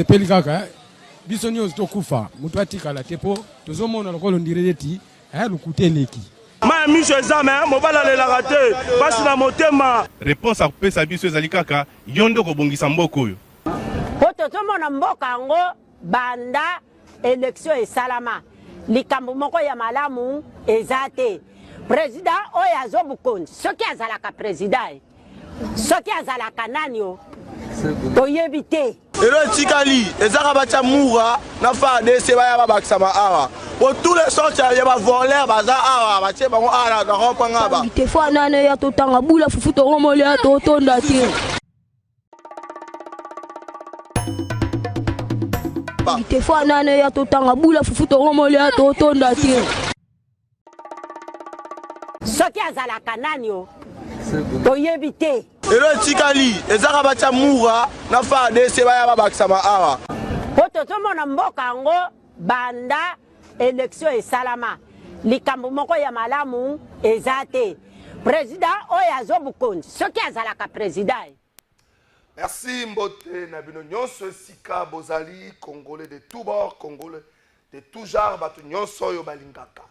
Peli kaka biso nyonso tokufa mutu atikala tepo tozomona lokolo ndireti lukuteleki ma miso ezame mobala lelaka te basi na motema. Réponse akopesa biso ezali kaka yo nde kobongisa mboka oyo po tozomona mboka yango banda élection esalama likambo moko ya malamu eza te. Président oyo azobukonzi soki azalaka président soki azalaka nani o toyebi te. Elo etikali ezaka batia mura na FARDC baya babakisama awa po tous les sortes ya bavoleur baza awa batie bango awa na rompanga ba te fo nane ya totanga bula fufu toromoli ya totonda te te fo nane ya totanga bula fufu toromoli ya totonda te soki azalaka nani o toyebi te. Elo etikali ezaka batia mura na FARDC baya babakisama awa po tozomona mboka yango banda élection esalama likambo moko ya malamu eza te. Président oyo azobukonzi soki azalaka président. Merci mbote na bino nyonso esika bozali congolais de tout bord, congolais de tout genre, bato nyonso oyo balingaka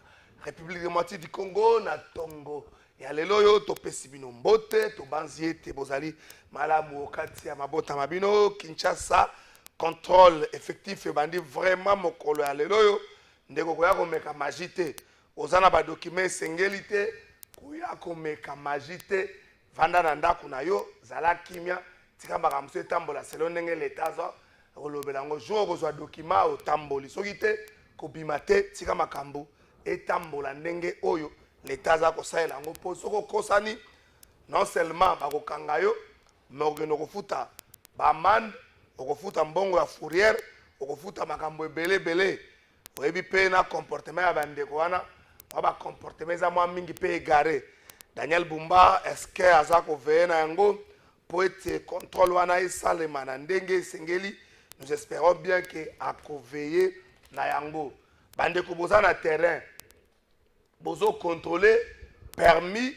République démocratique du Congo na tongo ya lelo yo topesi bino mbote tobanzi ete bozali malamu okati ya mabota mabino Kinshasa. Contrôle effectif ebandi vraiment mokolo ya lelo yo ndeko koya komeka magie te ozana ba document esengeli te koya komeka magie te vanda na ndako na yo zala kimia tika makambo etambola selo ndenge leta aza kolobela ngo jour okozwa document otamboli soki te kobima te tika makambo etambola ndenge oyo leta aza kosalela yango mpo soki okosani non seulement bakokanga yo mais okende kofuta bamande okofuta mbongo ya fourrière okofuta makambo ebele oyebi mpe na comportement ya bandeko wana wa bacomportement eza mwa mingi mpe egare. Daniel Bumba eske aza koveye na yango mpo ete contrôle wana esalema na ndenge esengeli. Nous espérons bien ke akoveye na yango. Bandeko boza na terrain bozo contrôler permis,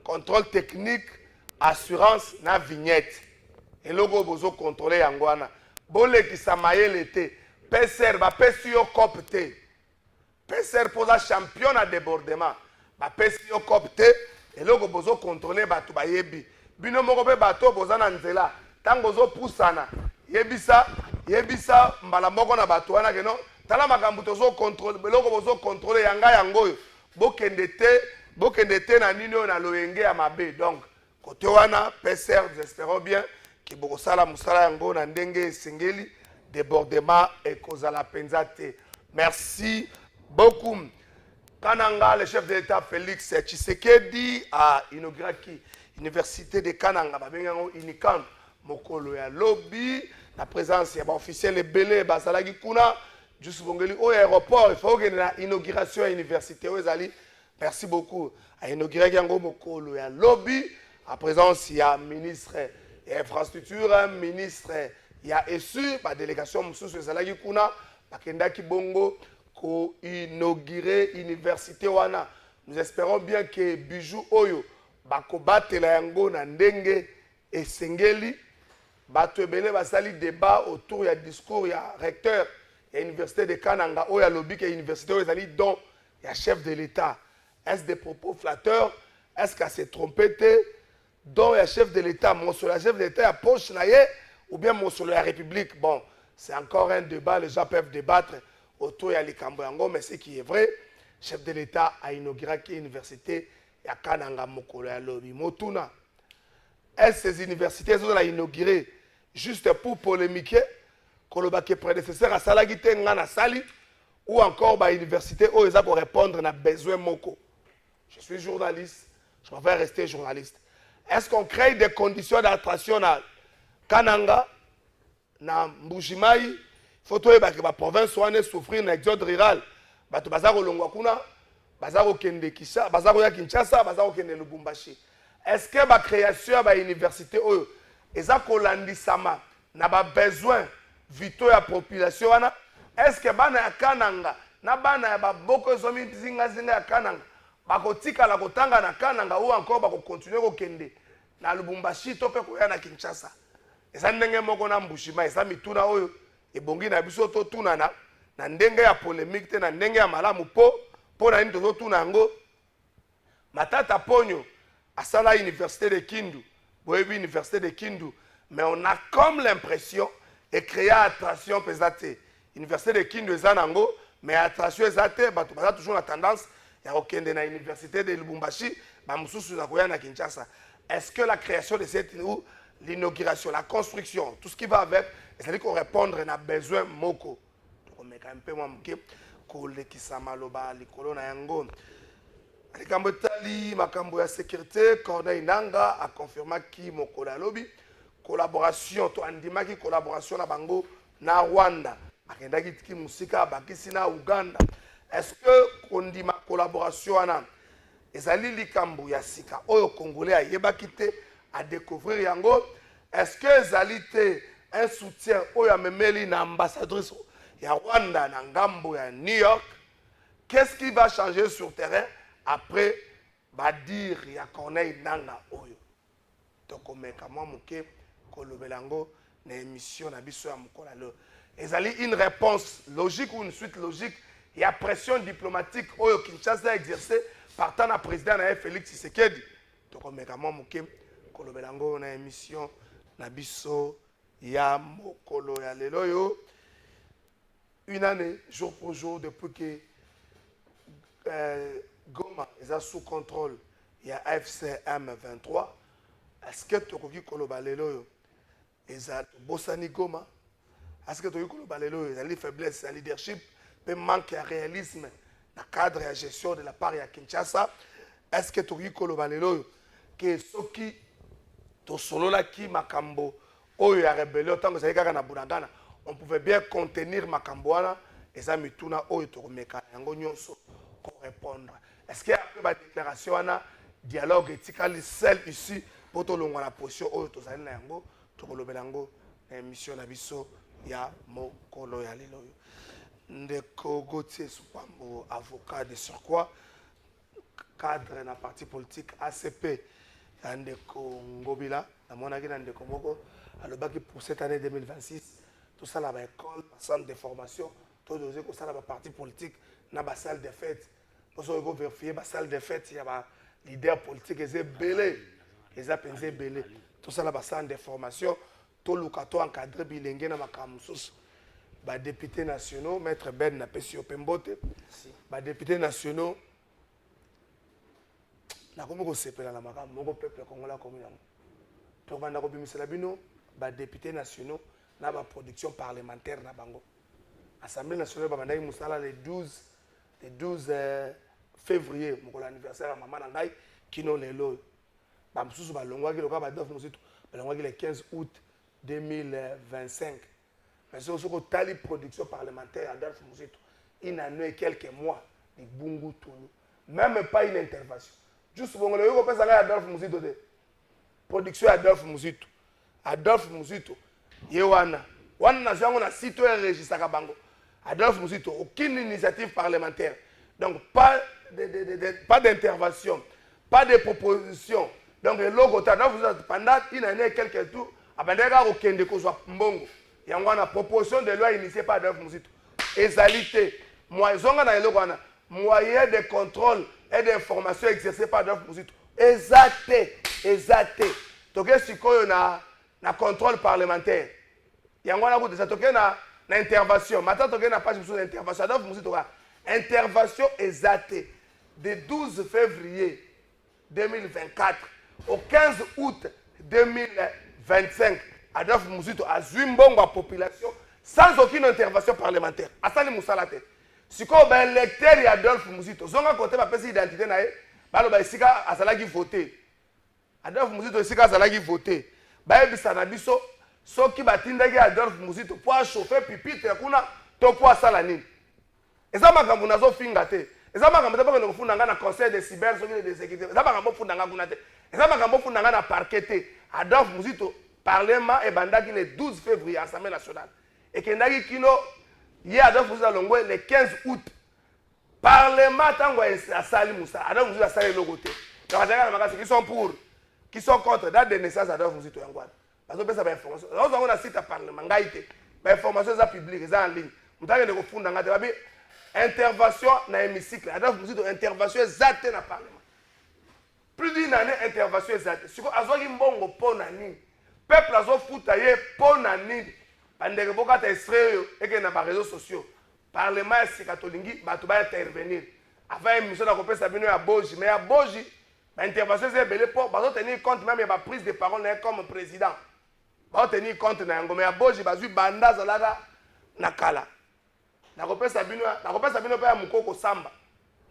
contrôle technique, assurance na vignette. Et logo bozo contrôler yangwana. Bole ki samayele te. Peser ba pesi yo cop te. Peser posa champion na débordement. Ba pesi yo cop te. Et logo bozo contrôler batu ba yebi. Bino moko pe bato boza na nzela. Tango zo pusana. Yebisa mbala moko na batu wana keno. Tala makambo tozo contrôler. Logo bozo contrôler yanga yangoyo. Bokende te na nini na loyenge ya mabe. Donc côté wana peser nous espérons bien ki bokosala musala yango na ndenge esengeli débordement et kozala penza te. Merci beaucoup. Kananga, le chef de l'État Félix Tshisekedi a inauguré l'université de Kananga, babengango Inikan mokolo ya lobby, la présence ya ba officiel ebele bazalaki kuna juste bongeli au aéroport, il faut que la inauguration à l'université ozali. Merci beaucoup. A inauguré yango mokolo ya lobby, à présence ya ministre infrastructure, ministre ya ESU, ba délégation mususu ezalaki kuna bakendaki bongo ko inaugurer université wana. Nous espérons bien que bijou oyo bakobatela yango na ndenge esengeli bato ebele basali débat autour ya discours ya recteur ya université de Kananga oyo alobi ke université oyo ezali don ya chef de l'État. Est-ce des propos flatteurs? Est-ce qu'à se tromper don ya chef de l'État, mon sur la chef de l'État à poche naie ou bien mon sur la République? Bon, c'est encore un débat, les gens peuvent débattre autour ya likambo yango, mais ce qui est vrai, chef de l'État a inauguré l'université ya Kananga mokolo ya lobi motuna. Est-ce que ces universités ont inauguré juste pour polémiquer kolobake prédécesseur à salaki te ngana sali ou encore ba université où ils pour répondre à besoin moko? Je suis journaliste, je préfère rester journaliste. Est-ce qu'on crée des conditions d'attraction à Kananga? na Mbujimayi photo ebaki ba province wana souffrir na exode rural bato baza kolongwa kuna baza kokende Kinshasa baza koya Kinshasa baza kokende Lubumbashi. Est-ce que ba création ba université oyo eza kolandisama na ba besoin vitaux ya population wana? Est-ce que bana ya Kananga na bana ya baboko zomi zinga ya Kananga bakotika la kotanga na Kananga ou encore bako continuer kokende na Lubumbashi to pe koya na Kinshasa? Eza ndenge moko na Mbushima eza mituna oyo ebongi na biso to tunana na ndenge ya polémique te na ndenge ya malamu po na nini tozo tuna ngo Matata Ponyo asala université de Kindu boyebi université de Kindu mais on a comme l'impression et créer attraction pesate université de Kindu eza nango mais attraction ezate bato baza toujours la tendance ya kokende na université de Lubumbashi ba mususu na koya na Kinshasa. Est-ce que la création de cette ou l'inauguration, la construction, tout ce qui va avec, c'est-à-dire qu'on répondre à besoin moko. Donc on met quand même peu moins que kole kisama loba likolo na yango. Alikambo tali makambo ya sécurité, Corneille Nanga a confirmé ki mokola lobi collaboration to andima ki collaboration na bango na Rwanda. Akenda ki musika bakisi na Uganda. Est-ce que kondima collaboration ana ezali likambo ya sika oyo congolais ayeba kite à découvrir yango? Est-ce que ezalité un soutien oyo amemeli na ambassadrice ya Rwanda na ngambo ya New York? Qu'est-ce qui va changer sur terrain après ba dire ya Corneille Nanga oyo? Tokomeka mwa muke kolobelango na émission na biso ya mukola lo. Ezali une réponse logique ou une suite logique ya pression diplomatique oyo Kinshasa a exercé partant na président na Félix Tshisekedi. Tokomeka mwa muke kolobelango na émission na biso ya mokolo ya lelo yo. Une année jour pour jour depuis que Goma est sous contrôle ya AFC M23. Est-ce que tokoki koloba lelo yo eza bosani Goma? Est-ce que tokoki koloba lelo yo ezali faiblesse ya leadership pe manque ya réalisme na cadre ya gestion de la part ya Kinshasa? Est-ce que tokoki koloba lelo yo que soki tosolola ki makambo oyo ya rébellion tango ezali kaka na Bunagana on pouvait bien contenir makambo wana eza mituna oyo tokomeka yango nyonso ko répondre? Est-ce qu'il y a une déclaration wana dialogue etikali seul ici pour tolongwa na position oyo tozali na yango tokolobela yango na émission na biso ya mokolo ya lelo yo? Ndeko Gauthier Supambo, avocat de surcroît, cadre na parti politique ACP ya Ndeko Ngobila na monaki na Ndeko moko alobaki pour cette année 2026 tout ça la ba école centre de formation tout doser ko ça la parti politique na ba salle de fête pour ça ko vérifier ba salle de fête ya ba leader politique ezé belé ezé pensé belé tout ça la ba centre de formation tout lukato encadré bilenge na makamusus ba députés nationaux maître Ben na Pesio Pembote ba députés nationaux na komi ko sepela na makambo moko peuple congolais comme yango to banda ko bimisela bino ba députés nationaux na ba production parlementaire na bango. Assemblée nationale ba bandaki musala le 12 février mokolo anniversaire maman na ngai kino lelo ba mususu ba longwaki loka ba dof mususu ba longwaki le 15 août 2025. Mais c'est aussi que tali production parlementaire Adolphe Muzito il n'a eu quelques mois de bungu tunu même pas une intervention juste bon le yo pesa ga Adolphe Muzito de production Adolphe Muzito yewana wana zango na site enregistré bango Adolphe Muzito aucune initiative parlementaire donc pas d'intervention pas de proposition donc le logo Adolphe pendant une année quelques tours abandeka ko kende ko zwa mbongo yango na proposition de loi initiée par Adolphe Muzito ezalité moi zonga na eloko wana moyen de contrôle et d'information exercé par Adolphe Muzito exacté toke sikoyo na contrôle parlementaire yango na ko déjà toke na intervention maintenant toke na page sur intervention Adolphe Muzito intervention exacte de 12 février 2024 au 15 août 2025 Adolphe Muzito a zui mbongo à population sans aucune intervention parlementaire. Asali Moussalate. Si ko ba électeur Adolphe Muzito, zonga côté ba pesi identité na ye, ba lo ba sika azalaki voter. Adolphe Muzito sika azalaki voter. Ba ebisa na biso soki batindaki Adolphe Muzito po achauffe pupitre kuna to po asala nini eza makambo nazofinga te eza makambo te bakende kofunda nga na conseil de cyber soki de sécurité eza makambo ofunda nga kuna te eza makambo ofunda nga na parquet te Adolphe Muzito parlement ebandaki le 12 février assemblée nationale ekendaki kino ye Adolphe Muzito alongwe le 15 août parlement tango asali musa Adolphe Muzito asali eloko te donc azalaka na makasi qui sont contre date de naissance d'Adolphe Muzito yangwana bazopesa bainformation ozango na site ya parlement ngai te bainformation eza publique eza en ligne mutakende kofunda nga te babi intervention na hémicycle Adolphe Muzito intervention eza te na parlement plus d'une année intervention eza te siko azwaki mbongo mpo na nini peuple azofuta ye mpo na nini bandeke bokata extrait oyo ekende na baréseaux sociaux parlement ya sika tolingi bato baintervenir avant émission na kopesa bino ya boji mais ya boji intervention c'est belé pour tenir compte même de prise de parole comme président tenir compte na yango mais ya boji bazui banda zalaka nakala nakopesa bino pe ya mukoko samba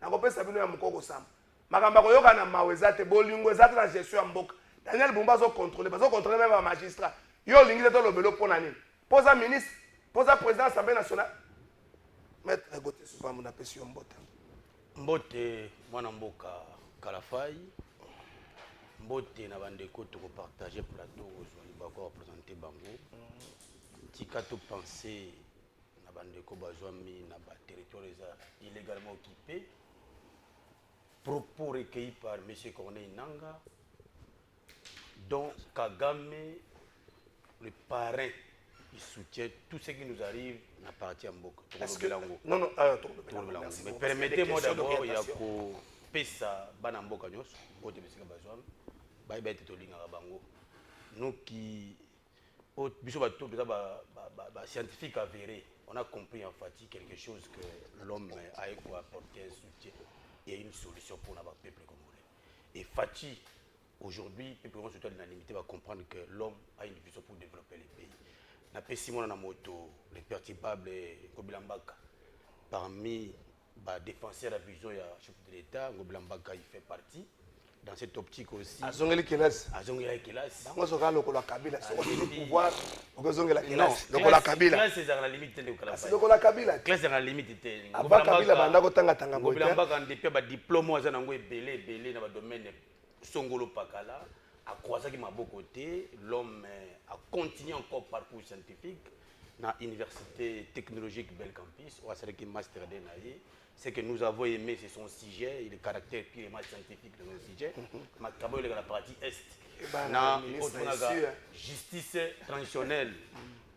nakopesa bino ya mukoko samba makamba koyoka na maweza te bolingo ezate na gestion ya mboka Daniel Bumba zo contrôler même ba magistrat yo lingi te lobelo pona nini posa ministre posa président assemblée nationale maître gote souvent mon appellation mbote mwana mboka Kalafai mbote na bandeko to partager plateau ozwani bako représenter bango tika to penser na bandeko bazwami na ba territoire illégalement occupé propos recueillis par monsieur Corneille Nanga dont Kagame le parrain il soutient tout ce qui nous arrive na partie à Mboka. Non, mais permettez-moi d'abord il y a pesa bana mboka nyos bote bisika bazwam bai bai tolinga bango nous qui biso ba toza ba scientifique avéré on a compris en fait quelque chose que l'homme a apporté un soutien et une solution pour notre peuple congolais et Fati aujourd'hui peuple congolais surtout l'unanimité va comprendre que l'homme a une vision pour développer le pays na pesimo na moto le perturbable Kobilambaka parmi défenseur de la vision du chef de l'État, Ngoblambaka il fait partie. Dans cette optique aussi. Azongeli Kelas. Azongeli Kelas. Moi, je regarde le Kabila. C'est le pouvoir. Azongeli Kelas. Le Kabila. Kelas c'est dans la limite de Kabila. C'est le Kabila. Kelas c'est dans la limite de. Aba Kabila banda ko tanga tanga bote. Ngoblambaka depuis ba diplôme oza nango belé na ba domaine songolo pakala a croisé qui m'a beaucoup côté l'homme a continué encore parcours scientifique dans l'université technologique Belcampus ou à celle qui master de naïe. C'est que nous avons aimé, c'est son sujet, et le caractère purement scientifique de son sujet. Ma est dans la partie est. Na justice transitionnelle.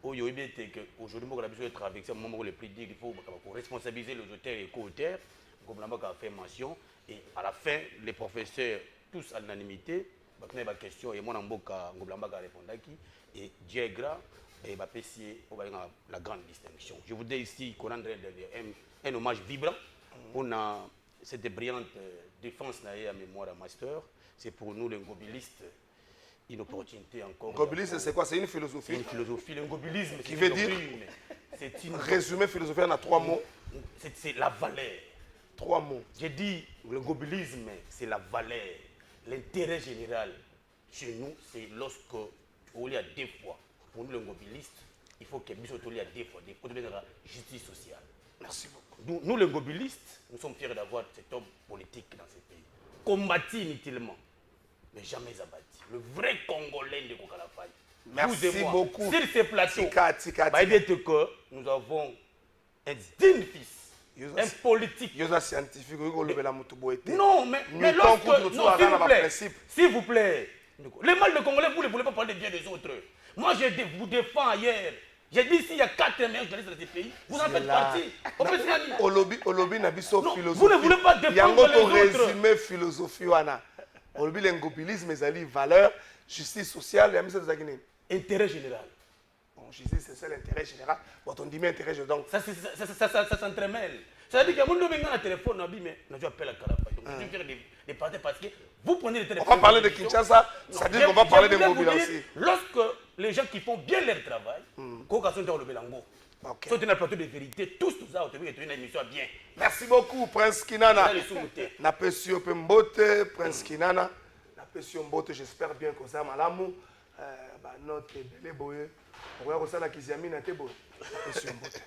Aujourd'hui, nous avons besoin de travailler au moment où le plus dit qu'il faut responsabiliser les auteurs et co-auteurs. Comme on a fait mention. Et à la fin, les professeurs, tous à l'unanimité, il y a une question, et moi, je répondu et Diegra, et la grande distinction. Je voudrais ici qu'on ait un hommage vibrant. On a cette brillante défense à mémoire à master. C'est pour nous, les ngobilistes, une opportunité encore. Ngobilisme, c'est quoi? C'est une philosophie. Une philosophie. Le ngobilisme, qui veut dire. C'est une. Résumé philosophie, on a 3 mots. C'est la valeur. 3 mots. J'ai dit, le ngobilisme, c'est la valeur. L'intérêt général chez nous, c'est lorsque on y a deux fois. Pour nous, les ngobilistes, il faut que Bissot y a deux fois. Des côtés de la justice sociale. Merci beaucoup. Nous, les ngobilistes, nous sommes fiers d'avoir cet homme politique dans ce pays. Combattu inutilement, mais jamais abattu. Le vrai Congolais de Kokalafai. Merci beaucoup. Sur ces plateaux, que nous avons un digne fils, un politique. Scientifique. Non, mais lorsque... S'il vous plaît, les mal de Congolais, vous ne voulez pas parler bien des autres. Moi, je vous défends ailleurs. J'ai dit s'il y a 4 meilleurs journalistes dans ce pays, vous en faites partie. Olobi n'a pas philosophie. Vous ne voulez pas défendre les autres. Résumé philosophie wana. Olobi l'engobilisme, mais ali valeur, justice sociale, intérêt général. Bon, justice c'est l'intérêt général. Bon, on dit mais intérêt général. Donc ça s'entremêle. C'est-à-dire qu'il y a un monde qui a un téléphone, mais je appelle à Kalafai. Donc je vais faire des parties parce que vous prenez le téléphone. On va parler de Kinshasa, ça dit qu'on va parler de mobilisation aussi. Lorsque les gens qui font bien leur travail, quand sont dans le Bélango, sont dans le plateau de vérité, tous nous avons une émission bien. Merci beaucoup, Prince Kinana. Napesio Pembote, Prince Kinana. Napesio Mbote, j'espère bien que ça m'a l'amour. Notre bébé boye. okoya kosala kiziami na te boye apesi yo mbote.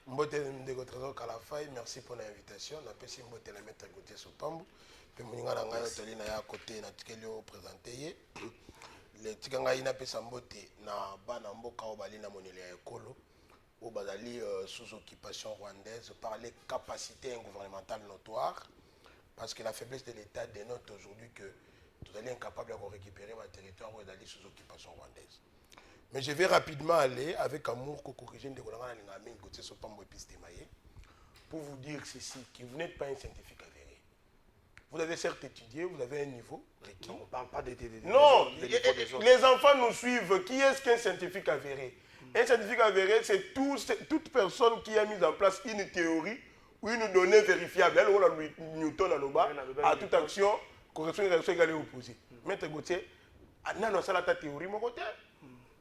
Mbote ndeko Trésor Kalafai, merci pour l'invitation. Napesi mbote la maître Gauthier Sopambo. Pe moninga na ngai toli na ya côté na tikeli o présenter ye. Le tikanga ina pesa mbote na bana mboka o bali na monele ya ekolo. Au bazali sous occupation rwandaise par les capacités gouvernementales notoires. Parce que la faiblesse de l'État dénote aujourd'hui que nous allons incapables de récupérer ma territoire où d'aller sous occupation rwandaise. Mais je vais rapidement aller avec amour pour vous dire ceci, que vous n'êtes pas un scientifique avéré. Vous avez certes étudié, vous avez un niveau requis. Non, on ne parle pas de non, les enfants nous suivent. Qui est-ce qu'un scientifique avéré? Un scientifique avéré, c'est toute personne qui a mis en place une théorie ou une donnée vérifiable. Là, on a Newton à toute action correspond à une réaction égale et opposée. Maître Gauthier, on a ta théorie, mon côté.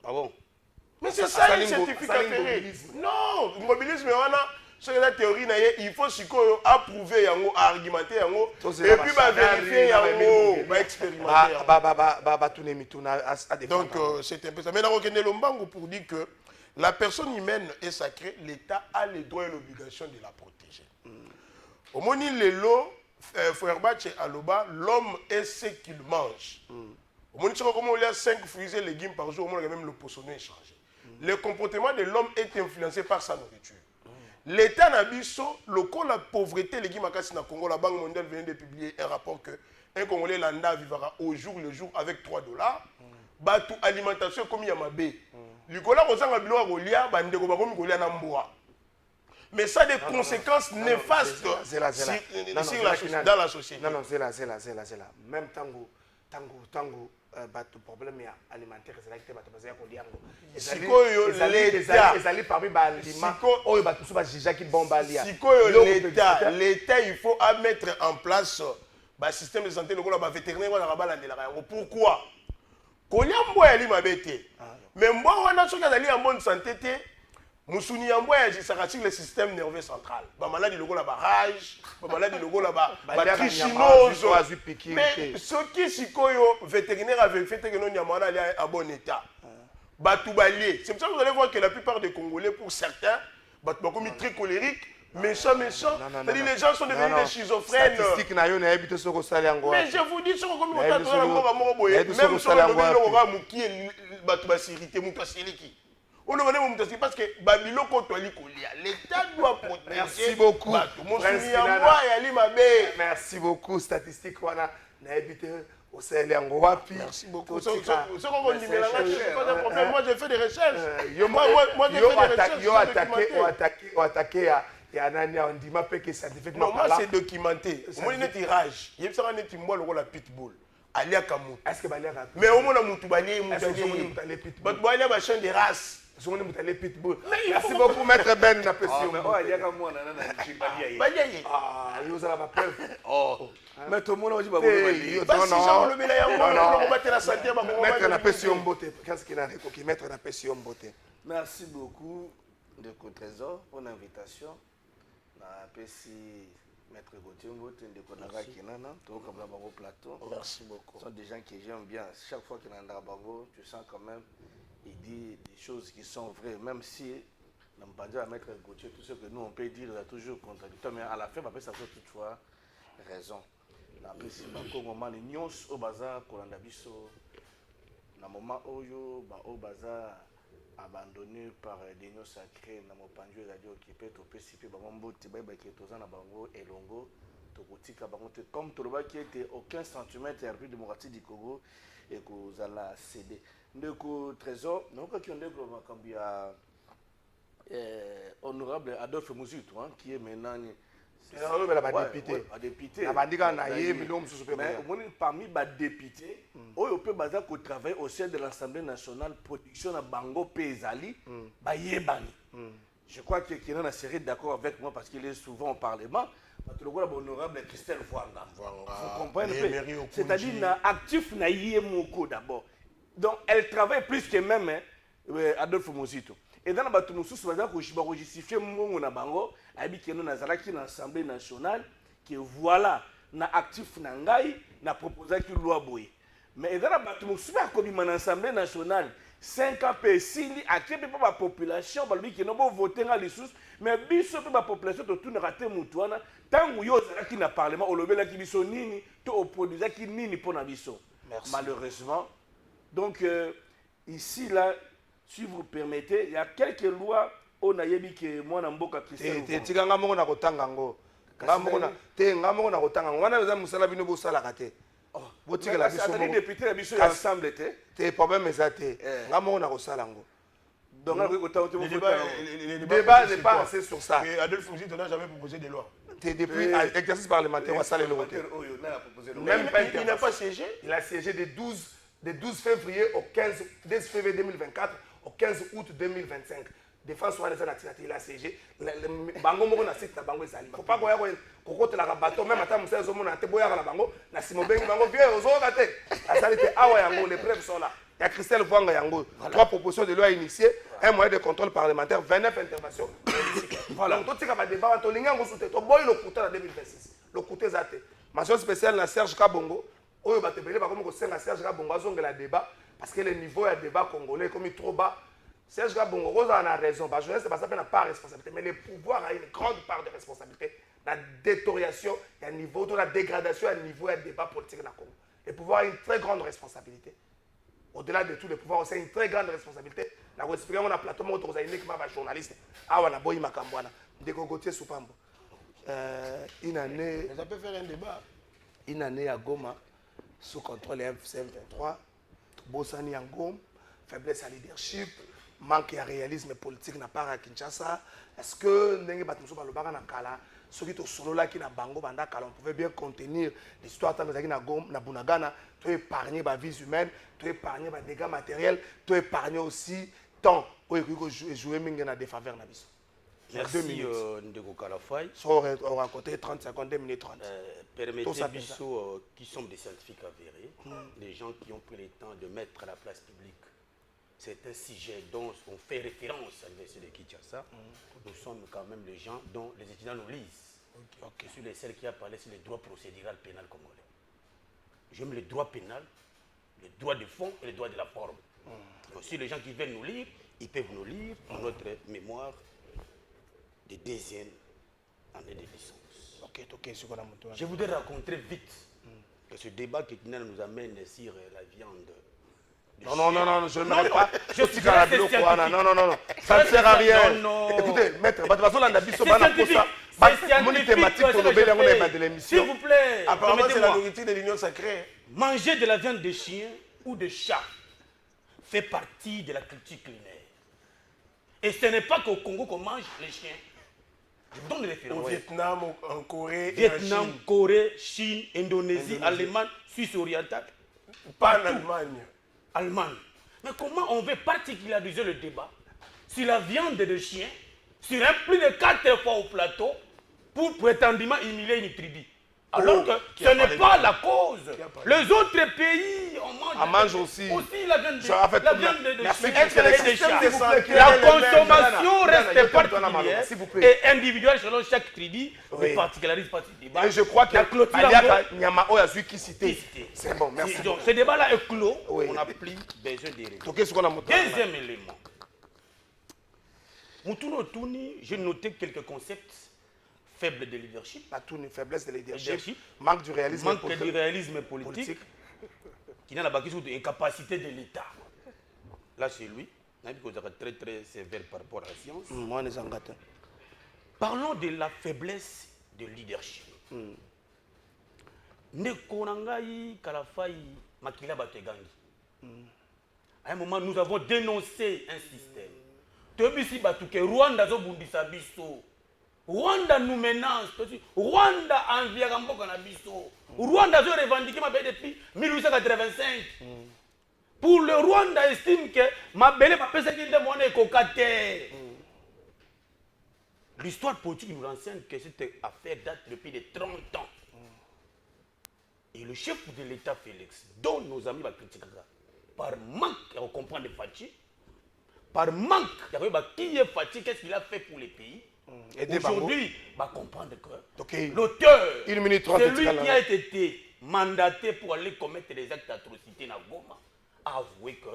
Ah bon? Mais c'est ça un scientifique avéré. Non, l'immobilisme, c'est la théorie, il faut approuver, argumenter, et puis vérifier, expérimenter. Donc, c'est un peu ça. Maintenant, on pour dire que la personne humaine est sacrée, l'État a le droit et l'obligation de la protéger. Au moment où l'homme est ce qu'il mange. Au moment où il y a 5 fruits et légumes par jour, on a même le poissonneau est changé. Le comportement de l'homme est influencé par sa nourriture. L'État n'a pas le la pauvreté, les Guimakasi na Congo, la Banque mondiale vient de publier un rapport que un Congolais lambda vivra au jour le jour avec $3. Batu alimentation comme Yamabe. Likola kozanga bilo rolia bande ko bakomi kolia na mboa. Mais ça a des conséquences néfastes dans la société. Non, c'est là. Même tango, le problème alimentaire, c'est là que tu as l'État, il faut mettre en place le système de santé vétérinaire. Pourquoi? Mais moi, on a en bonne santé. Musuni yamboya agissera sur le système nerveux central. Ba maladie logo la barrage, ba maladie logo la ba trichinose. Mais ce qui sikoyo vétérinaire a vérifié que non yamana est à bon état. Batoubalé. C'est pour ça que vous allez voir que la plupart des Congolais, pour certains, batoubakomi très colériques, méchants. C'est-à-dire les gens sont devenus des schizophrènes. Mais je vous dis, ce qu'on comme même sur le milieu qui est batoubassirité, moutassiriki. On ne parce que Babylon l'État doit protéger. Merci beaucoup. Merci beaucoup. Statistique, on a habité au Sahel-Yango Wapi. Merci beaucoup. Moi, j'ai fait des recherches. Moi, j'ai fait des recherches. Non, moi, c'est documenté. Moi, il y a un tirage. Il y a un tirage. La pitbull. Alia Kamou. Est-ce que Balia a mais au moins, on a un chien de race. Merci beaucoup, Maître Ben. Merci beaucoup, Ndeko Trésor, pour l'invitation. Maître Gauthier Mbote, merci beaucoup. Ce sont des gens que j'aime bien. Chaque fois qu'il y a un Bango, tu sens quand même, il dit des choses qui sont vraies, même si on n'a pas dit à Maître Gauthier tout ce que nous on peut dire, il a toujours contradictoire, mais à la fin, ça fait toutefois raison. Après, si au moment où nous au bazar, dans moment où au bazar abandonné par des nions sacrés, dans mon panjou il a dit occupé, tu peux siper, qui est aux Bango et Longo. Comme tu vois qu'il n'y a aucun centimètre de la démocratie du Congo et que vous allez céder. Ndeko Trésor, nous avons honorable Adolphe Mouzutu, qui est maintenant député. Parmi les députés, on peut travailler au sein de l'Assemblée nationale, production de Bango Pezali, je crois qu'il y a une série d'accord avec moi parce qu'il est souvent au Parlement. L'honorable Christelle Vwanga. Vous comprenez? C'est-à-dire actif na Moko d'abord. Donc elle travaille plus que même Adolphe Mouzutu. Et dans la bataille, nous avons justifié mon bango, habité dans l'Assemblée nationale, que voilà, na actif nangai, na proposé qu'il loi boy. Mais dans la bataille, nous avons comme l'Assemblée nationale, 5 ans pe sili accepte pas la population balobi ki no bo voter nga lisusu mais biso pe ba population to tuna raté mutu wana tangu yo zalaki na parlement olobelaki biso nini to oprodusaki nini pona biso. Malheureusement donc ici là si vous permettez il y a quelques lois on a yebi que moi na mboka Christian tika nga moko na kotanga ngo nga moko na kotanga ngo wana eza musala bino bo sala kate botika la biso mo député la biso ensemble te problème eza te nga moko na kosala ngo donc le débat n'est pas assez sur ça. Adolphe Mouzi n'a jamais proposé de loi. Depuis l'exercice parlementaire, on va saler le vote. Même pas, il n'a pas siégé. Il a siégé des 12 février au 15 février 2024 au 15 août 2025. Défense soit il a siégé. Bango moko na site na bango ezali. Faut pas koya kokotela ka bateau même ata musala zo mona te boya na bango na simo bengi bango vieux ozo kate. Asali te awa yango les preuves sont là. Il y a Christelle Vouanga Yango, 3 propositions de loi initiées, un moyen de contrôle parlementaire, 29 interventions. Voilà. Donc, tout ce qui est débat, on a le côté en 2026. Le côté zate. Mention spéciale à Serge Kabongo. On va te parler comme Serge Kabongo a débat parce que le niveau de débat congolais est comme trop bas. Serge Kabongo Rose en a raison. Je ne sais pas ça n'a pas de responsabilité, mais le pouvoir a une grande part de responsabilité. La détérioration, il y a un niveau de la dégradation, il y a un niveau de débat politique dans le Congo. Le pouvoir a une très grande responsabilité. Au-delà de tout, le pouvoir aussi a une très grande responsabilité. La responsabilité, on a plateau, on a uniquement des journalistes. Ah, on a boy Makambouana. Ndeko Gauthier Soupambo. Une année. Ça peut faire un débat. Une année à Goma, sous contrôle FCM 23, Bossani en Goma, faiblesse à leadership, manque de réalisme politique n'a pas à Kinshasa. Est-ce que Ndenge Batumso Balobara Nakala, ceux qui sont solo là qui n'a bango banda on pouvait bien contenir l'histoire tant que na Goma, na Bunagana, tu épargner ma vie humaine, tu épargner ma dégâts matériels, tu épargner aussi temps pour jouer mingi na défaveur na biso. Merci Ndeko Kalafay. On va raconter 30 secondes, 2 minutes 30. Permettez biso qui sont des scientifiques avérés, des gens qui ont pris le temps de mettre à la place publique. C'est un sujet dont on fait référence à l'université de Kinshasa. Nous sommes quand même les gens dont les étudiants nous lisent. Je suis le seul qui a parlé sur les droits procédural pénal congolais. J'aime le droit pénal, le droit de fond et le droit de la forme. Aussi les gens qui veulent nous lire, ils peuvent nous lire pour notre mémoire de deuxième année de licence. Je voudrais raconter vite que ce débat que Kinana nous amène sur la viande. Non, je ne m'arrête pas. Je suis non, ça ne sert à rien. Écoutez, maître, s'il vous plaît, apparemment c'est la nourriture de l'Union sacrée. Manger de la viande de chien ou de chat fait partie de la culture culinaire. Et ce n'est pas qu'au Congo qu'on mange les chiens. Je donne des références. Au Vietnam, en Corée, Vietnam, en Chine. Corée, Chine, Indonésie, Allemagne, Suisse orientale. Pas en Allemagne. Allemagne. Mais comment on veut particulariser le débat sur la viande de chien, sur un plus de 4 fois au plateau, pour prétendument humilier une tribu? Alors que ce n'est pas la cause. Les autres pays, on mange aussi la viande de chien. La consommation reste particulière et individuelle selon chaque tribu. Ne particularise pas ce débat. Et je crois qu'il y a Nyama Oyasu qui citait. C'est bon, merci. Donc ce débat-là est clos. On n'a plus besoin de règles. Deuxième élément. Moutouna Touni, j'ai noté quelques concepts. Faible de leadership. Pas tout une faiblesse de leadership. Manque du réalisme politique. Qui n'a pas question d'incapacité de l'État. Là, c'est lui. On a dit qu'on est très sévère par rapport à la science. Moi, les engâtés. Parlons de la faiblesse de leadership. Nekonangai Kalafai Makila Bategangi. À un moment, nous avons dénoncé un système. Tebisi Batuke, Rwanda Zobundisa Biso. Rwanda nous menace. Rwanda envie Ramboka Nabiso. Rwanda a revendiqué ma belle depuis 1885. Pour le Rwanda estime que ma belle va penser qu'il est cocaté. L'histoire politique nous renseigne que cette affaire date depuis de 30 ans. Et le chef de l'État Félix, dont nos amis va critiquer, par manque à comprendre Fachi, par manque à qui est Fachi, qu'est-ce qu'il a fait pour les pays. Aujourd'hui, on va comprendre que l'auteur, celui qui a été mandaté pour aller commettre des actes d'atrocité dans Goma, a avoué que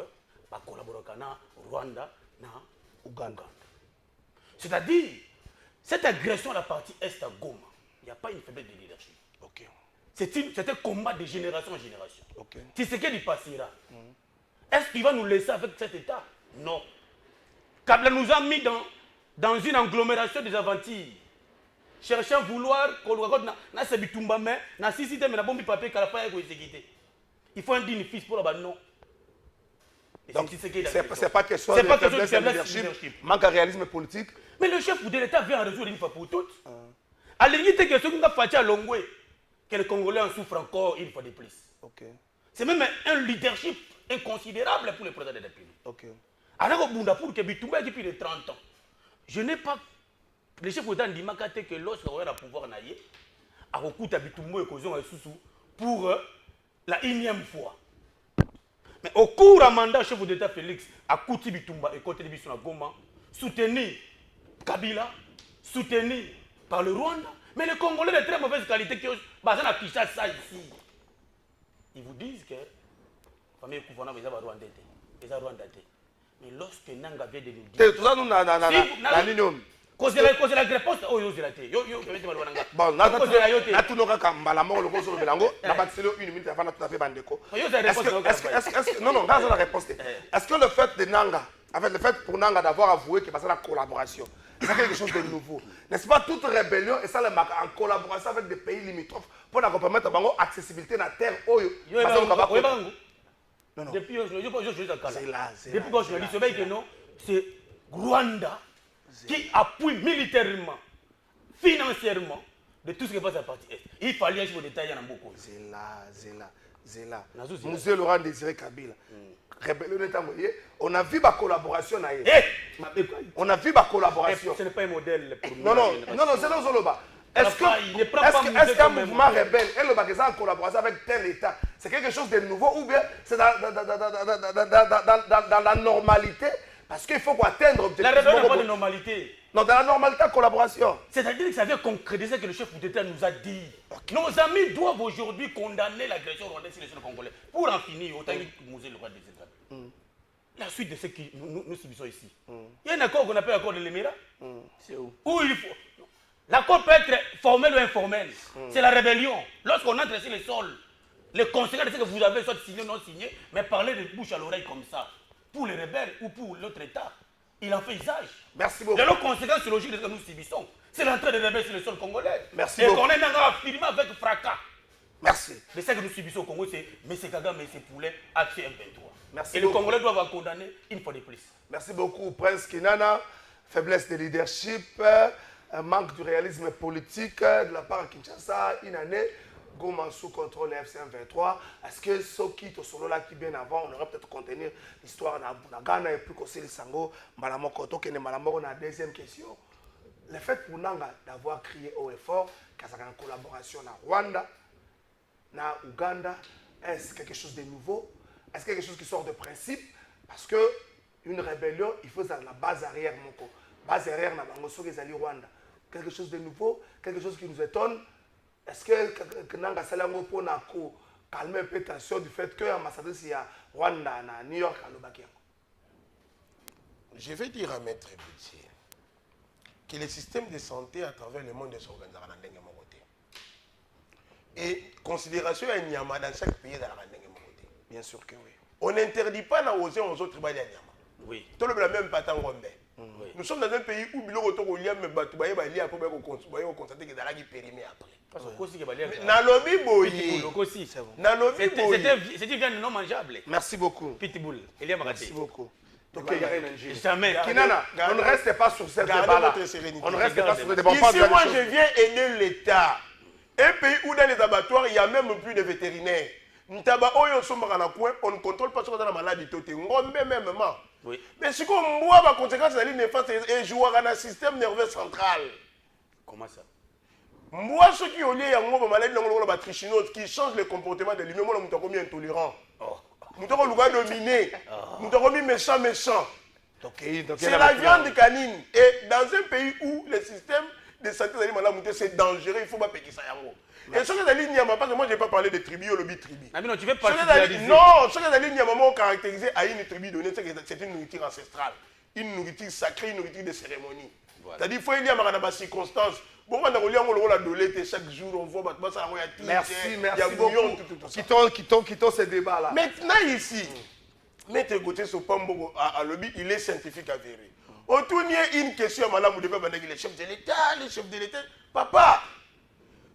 collaborer avec Rwanda na Ouganda. C'est-à-dire, cette agression à la partie Est à Goma, il n'y a pas une faiblesse de leadership. Ok. C'est un combat de génération en génération. Ok. C'est ce qu'il passera. Est-ce qu'il va nous laisser avec cet État? Non. Kabila nous a mis dans une agglomération des aventures. Cherchant à vouloir na sebitumba mais na sisite mais na bombi papier kalapa ko exécuter. Il faut un digne fils pour la non. Donc c'est pas question de faiblesse de leadership, manque de réalisme politique. Mais le chef de l'État vient en résoudre une fois pour toutes. À la limite que ce qu'on a fait à Longwe, que les Congolais en souffrent encore une fois de plus. Okay. C'est même un leadership inconsidérable pour le président de la République. Okay. Alors pour que Bitumba depuis de 30 ans, je n'ai pas le chef de l'État dit que lorsqu'on a le pouvoir naïe, à Rokuta Bitumba et Kozon et Soussou pour la énième fois. Mais au cours du mandat chef d'État Félix, à Kouti Bitumba et côté de Bissona Goma, soutenu Kabila, soutenu par le Rwanda, mais les Congolais de très mauvaise qualité qui ont basé la Kinshasa ici. Ils vous disent que la famille Koufana est Rwanda. Mais lorsque Nanga vient de nous dire. Tout ça, nous, cause la réponse, bon, non, la réponse. Est-ce que le fait de Nanga, en fait, le fait pour Nanga d'avoir avoué que c'est la collaboration, c'est quelque chose de nouveau. N'est-ce pas toute rébellion et ça le marque en collaboration avec des pays limitrophes pour permettre l'accessibilité de la terre. Non, non. Depuis que je dis que non, c'est Rwanda qui appuie militairement, financièrement, de tout ce qui passe à la partie Est. Il fallait un détail dans beaucoup. Zéla. Monsieur Laurent Désiré Kabila. On a vu ma collaboration. On a vu ma collaboration. Ce n'est pas un modèle pour nous. Non, c'est non Zoloba. Est-ce qu'un mouvement rebelle et le magasin en collaboration avec tel État, c'est quelque chose de nouveau ou bien c'est dans la normalité? Parce qu'il faut atteindre l'objectif. La rébellion n'a pas de normalité. Non, dans la normalité, collaboration. C'est-à-dire que ça vient concrétiser ce que le chef d'État nous a dit. Okay. Nos amis doivent aujourd'hui condamner l'agression rwandaise sur les sols congolais. Pour en finir, autant que Mosé le roi des États. La suite de ce que nous subissons ici. Il y a un accord qu'on appelle l'accord de l'Émirat. C'est où? Où il faut. L'accord peut être formel ou informel. C'est la rébellion. Lorsqu'on entre sur les sols, les conséquences de ce que vous avez soit signé ou non signé, mais parler de bouche à l'oreille comme ça, pour les rebelles ou pour l'autre État, il en fait usage. Merci beaucoup. De nos conséquences logiques de ce que nous subissons, c'est l'entrée des rebelles sur le sol congolais. Merci et beaucoup. qu'on est affirmé avec fracas. Merci. Mais ce que nous subissons au Congo, c'est M. Kagame et ses poulets, accès M23. Merci et beaucoup. les Congolais doivent condamner une fois de plus. Merci beaucoup, Prince Kinana. Faiblesse de leadership, manque de réalisme politique de la part de Kinshasa, une année. Goma sous contrôle FC23. Est-ce que ceux qui sont solo là qui bien avant, on aurait peut-être contenir l'histoire de Ghana et puis qu'on sait le sango, Malamokoto, qui est Malamoko, on a deuxième question. Le fait pour Nanga d'avoir crié haut et fort, qu'il y a une collaboration avec Rwanda, na Ouganda, est-ce quelque chose de nouveau? Est-ce quelque chose qui sort de principe? Parce que une rébellion, il faut la base arrière, moko. Base arrière, na bangoso qui est Rwanda. Quelque chose de nouveau, quelque chose qui nous étonne. Est-ce que Nanga Salango pour calmer un peu la tension du fait que l'ambassadeur est à Rwanda, à New York, à Lobakia? Je vais dire à Maître Boutier que le système de santé à travers le monde s'organise dans le monde. Et considération à Nyama dans chaque pays dans le monde. Bien sûr que oui. On n'interdit pas aux autres tribus de Nyama. Oui. Tout le monde même pas tant Gombe. Nous sommes dans un pays où il y a un peu de constater que dans la périmé après. C'est une viande non mangeable. Merci beaucoup. Pitbull. Merci beaucoup. Jamais. Kinana, on ne reste pas sur cette débat-là. On ne reste pas sur ce débat. Ici, moi, je viens aider l'État. Un pays où dans les abattoirs, il n'y a même plus de vétérinaires. On ne contrôle pas ce qu'on a la maladie. Oui. Mais si on voit la conséquence de la ligne néfaste et jouer dans le système nerveux central. Comment ça? Moi, ceux qui ont lié à moi, maladie qui change le comportement de l'humain, moi, je suis intolérant. Nous sommes dominés. Nous sommes méchants. C'est la viande canine. Et dans un pays où le système de santé, c'est dangereux, il faut pas payer ça. Et ce que les lignes, parce que moi, je n'ai pas parlé de tribu ou lobby tribu. Non, tu veux pas non, ce que les lignes, maman, caractérisé à une tribu donnée, c'est une nourriture ancestrale, une nourriture sacrée, une nourriture de cérémonie. C'est-à-dire qu'il faut y avoir des circonstances. Bon, on a la dolette chaque jour, on voit ça. Merci beaucoup. Quittons ce débat-là. Maintenant, ici, Maître Gauthier Sopambo à lobby, il est scientifique avéré. Autour, il y a une question à madame les chefs de l'État, papa.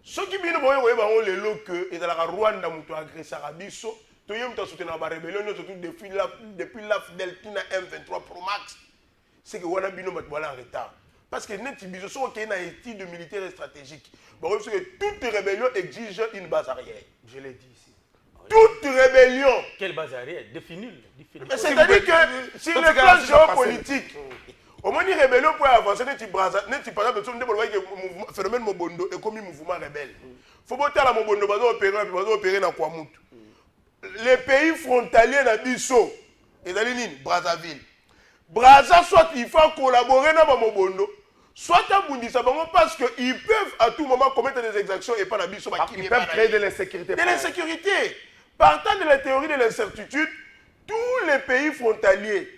Ce qui vient de voir, c'est que les Rwanda ont agressé Arabiso. Tout le monde a soutenu la rébellion, surtout depuis la Deltina M23 Pro Max. C'est que Wana Bino va en retard. Parce que net biso so qu'il y a une étude militaire et stratégique. Parce que toute rébellion exige une base arrière. Je l'ai dit ici. Toute rébellion. Quelle base arrière? Définis-le. C'est-à-dire que sur le plan géopolitique, au moins une rébellion pour avancer, par exemple, le phénomène Mobondo est comme un mouvement rebelle. Il faut que la Mobondo opérer dans Kwamutu. Les pays frontaliers de Bisso, Brazzaville. Brazza, soit il faut collaborer dans Mobondo, soit parce qu'ils peuvent à tout moment commettre des exactions et pas la Bisso. Ils peuvent créer de l'insécurité. De l'insécurité. Partant de la théorie de l'incertitude, tous les pays frontaliers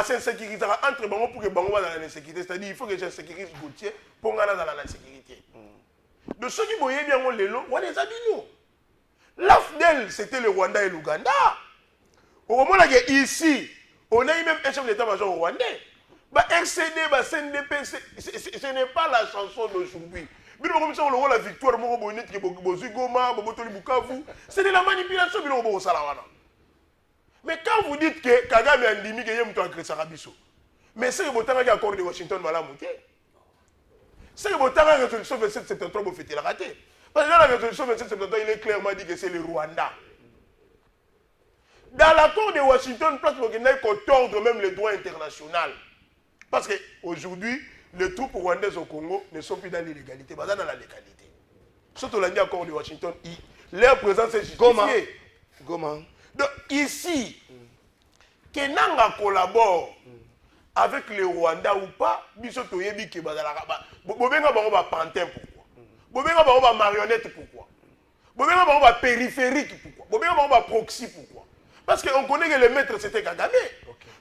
s'insécurisera entre eux pour que Bango dans l'insécurité. C'est-à-dire qu'il faut que j'insécurise Gauthier pour aller dans l'insécurité. De ceux qui voyaient bien les lots, on les a dit nous. L'AFDEL, c'était le Rwanda et l'Ouganda. Au moment où ici, on a eu même un chef d'état-major rwandais. RCD, CNDP, ce n'est pas la chanson d'aujourd'hui. La victoire, c'est de la manipulation. Mais quand vous dites que Kagame a dit que Yem a agressé Arabiso, mais c'est que vous avez un accord de Washington, c'est que vous avez une résolution 2773 pour fêter la raté. Parce que dans la résolution 2773, il est clairement dit que c'est le Rwanda. Dans l'accord de Washington, place pour qu'il n'ait qu'à tordre même les droits internationaux. Parce qu'aujourd'hui, les troupes rwandaises au Congo ne sont plus dans l'illégalité, mais dans la légalité. Surtout l'accord de Washington, leur présence est justifiée. Goma. Donc ici, Kenanga collabore avec le Rwanda ou pas, biso toyebi ke bazala bobenga bango ba pantin pourquoi? Bobenga bango ba marionnette pourquoi? Bobenga bango ba périphérique pourquoi? Bobenga bango ba proxy pourquoi? Parce qu'on connaît que le maître c'était Kagame.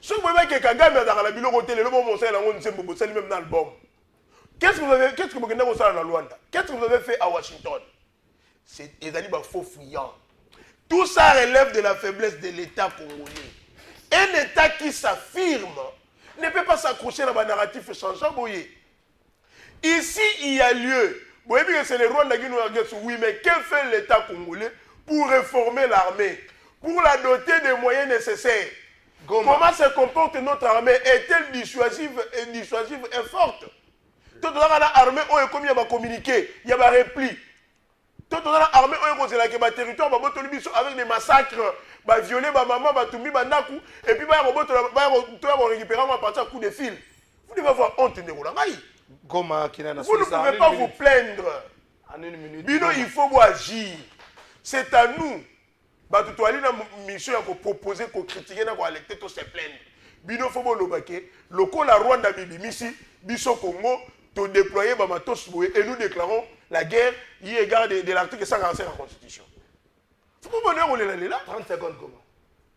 Ce que vous voyez que Kagame a dans la bilogoté, le bon conseil là on ne sait pas même dans l'album. Qu'est-ce que vous avez fait à Rwanda? Qu'est-ce que vous avez fait à Washington? C'est des faux fuyants. Tout ça relève de la faiblesse de l'État congolais. Un État qui s'affirme ne peut pas s'accrocher dans un narratif changeant. Ici, il y a lieu. Vous voyez que c'est le Rwanda qui nous regarde. Oui, mais que fait l'État congolais pour réformer l'armée, pour la doter des moyens nécessaires? Comment se comporte notre armée? Est-elle dissuasive et forte? Tout l'armée, on est comme il va communiquer, il y a un repli. Tout l'armée, on est dans le territoire, avec des massacres, violer ma maman, Toumi, Bandakou, et puis on récupérer à partir de coup de fil. Vous devez avoir honte de Rolangaï. Vous ne pouvez pas vous plaindre. Bino, il faut agir. C'est à nous. Tu as une mission à proposer, à critiquer, à alerter, à se plaindre. Bino, il faut que le coup la Rwanda, Biso Congo, te déployer et nous déclarons la guerre, il égard de l'article 145 de la Constitution. Faut pas bonheur, on est là. 30 secondes, Goma.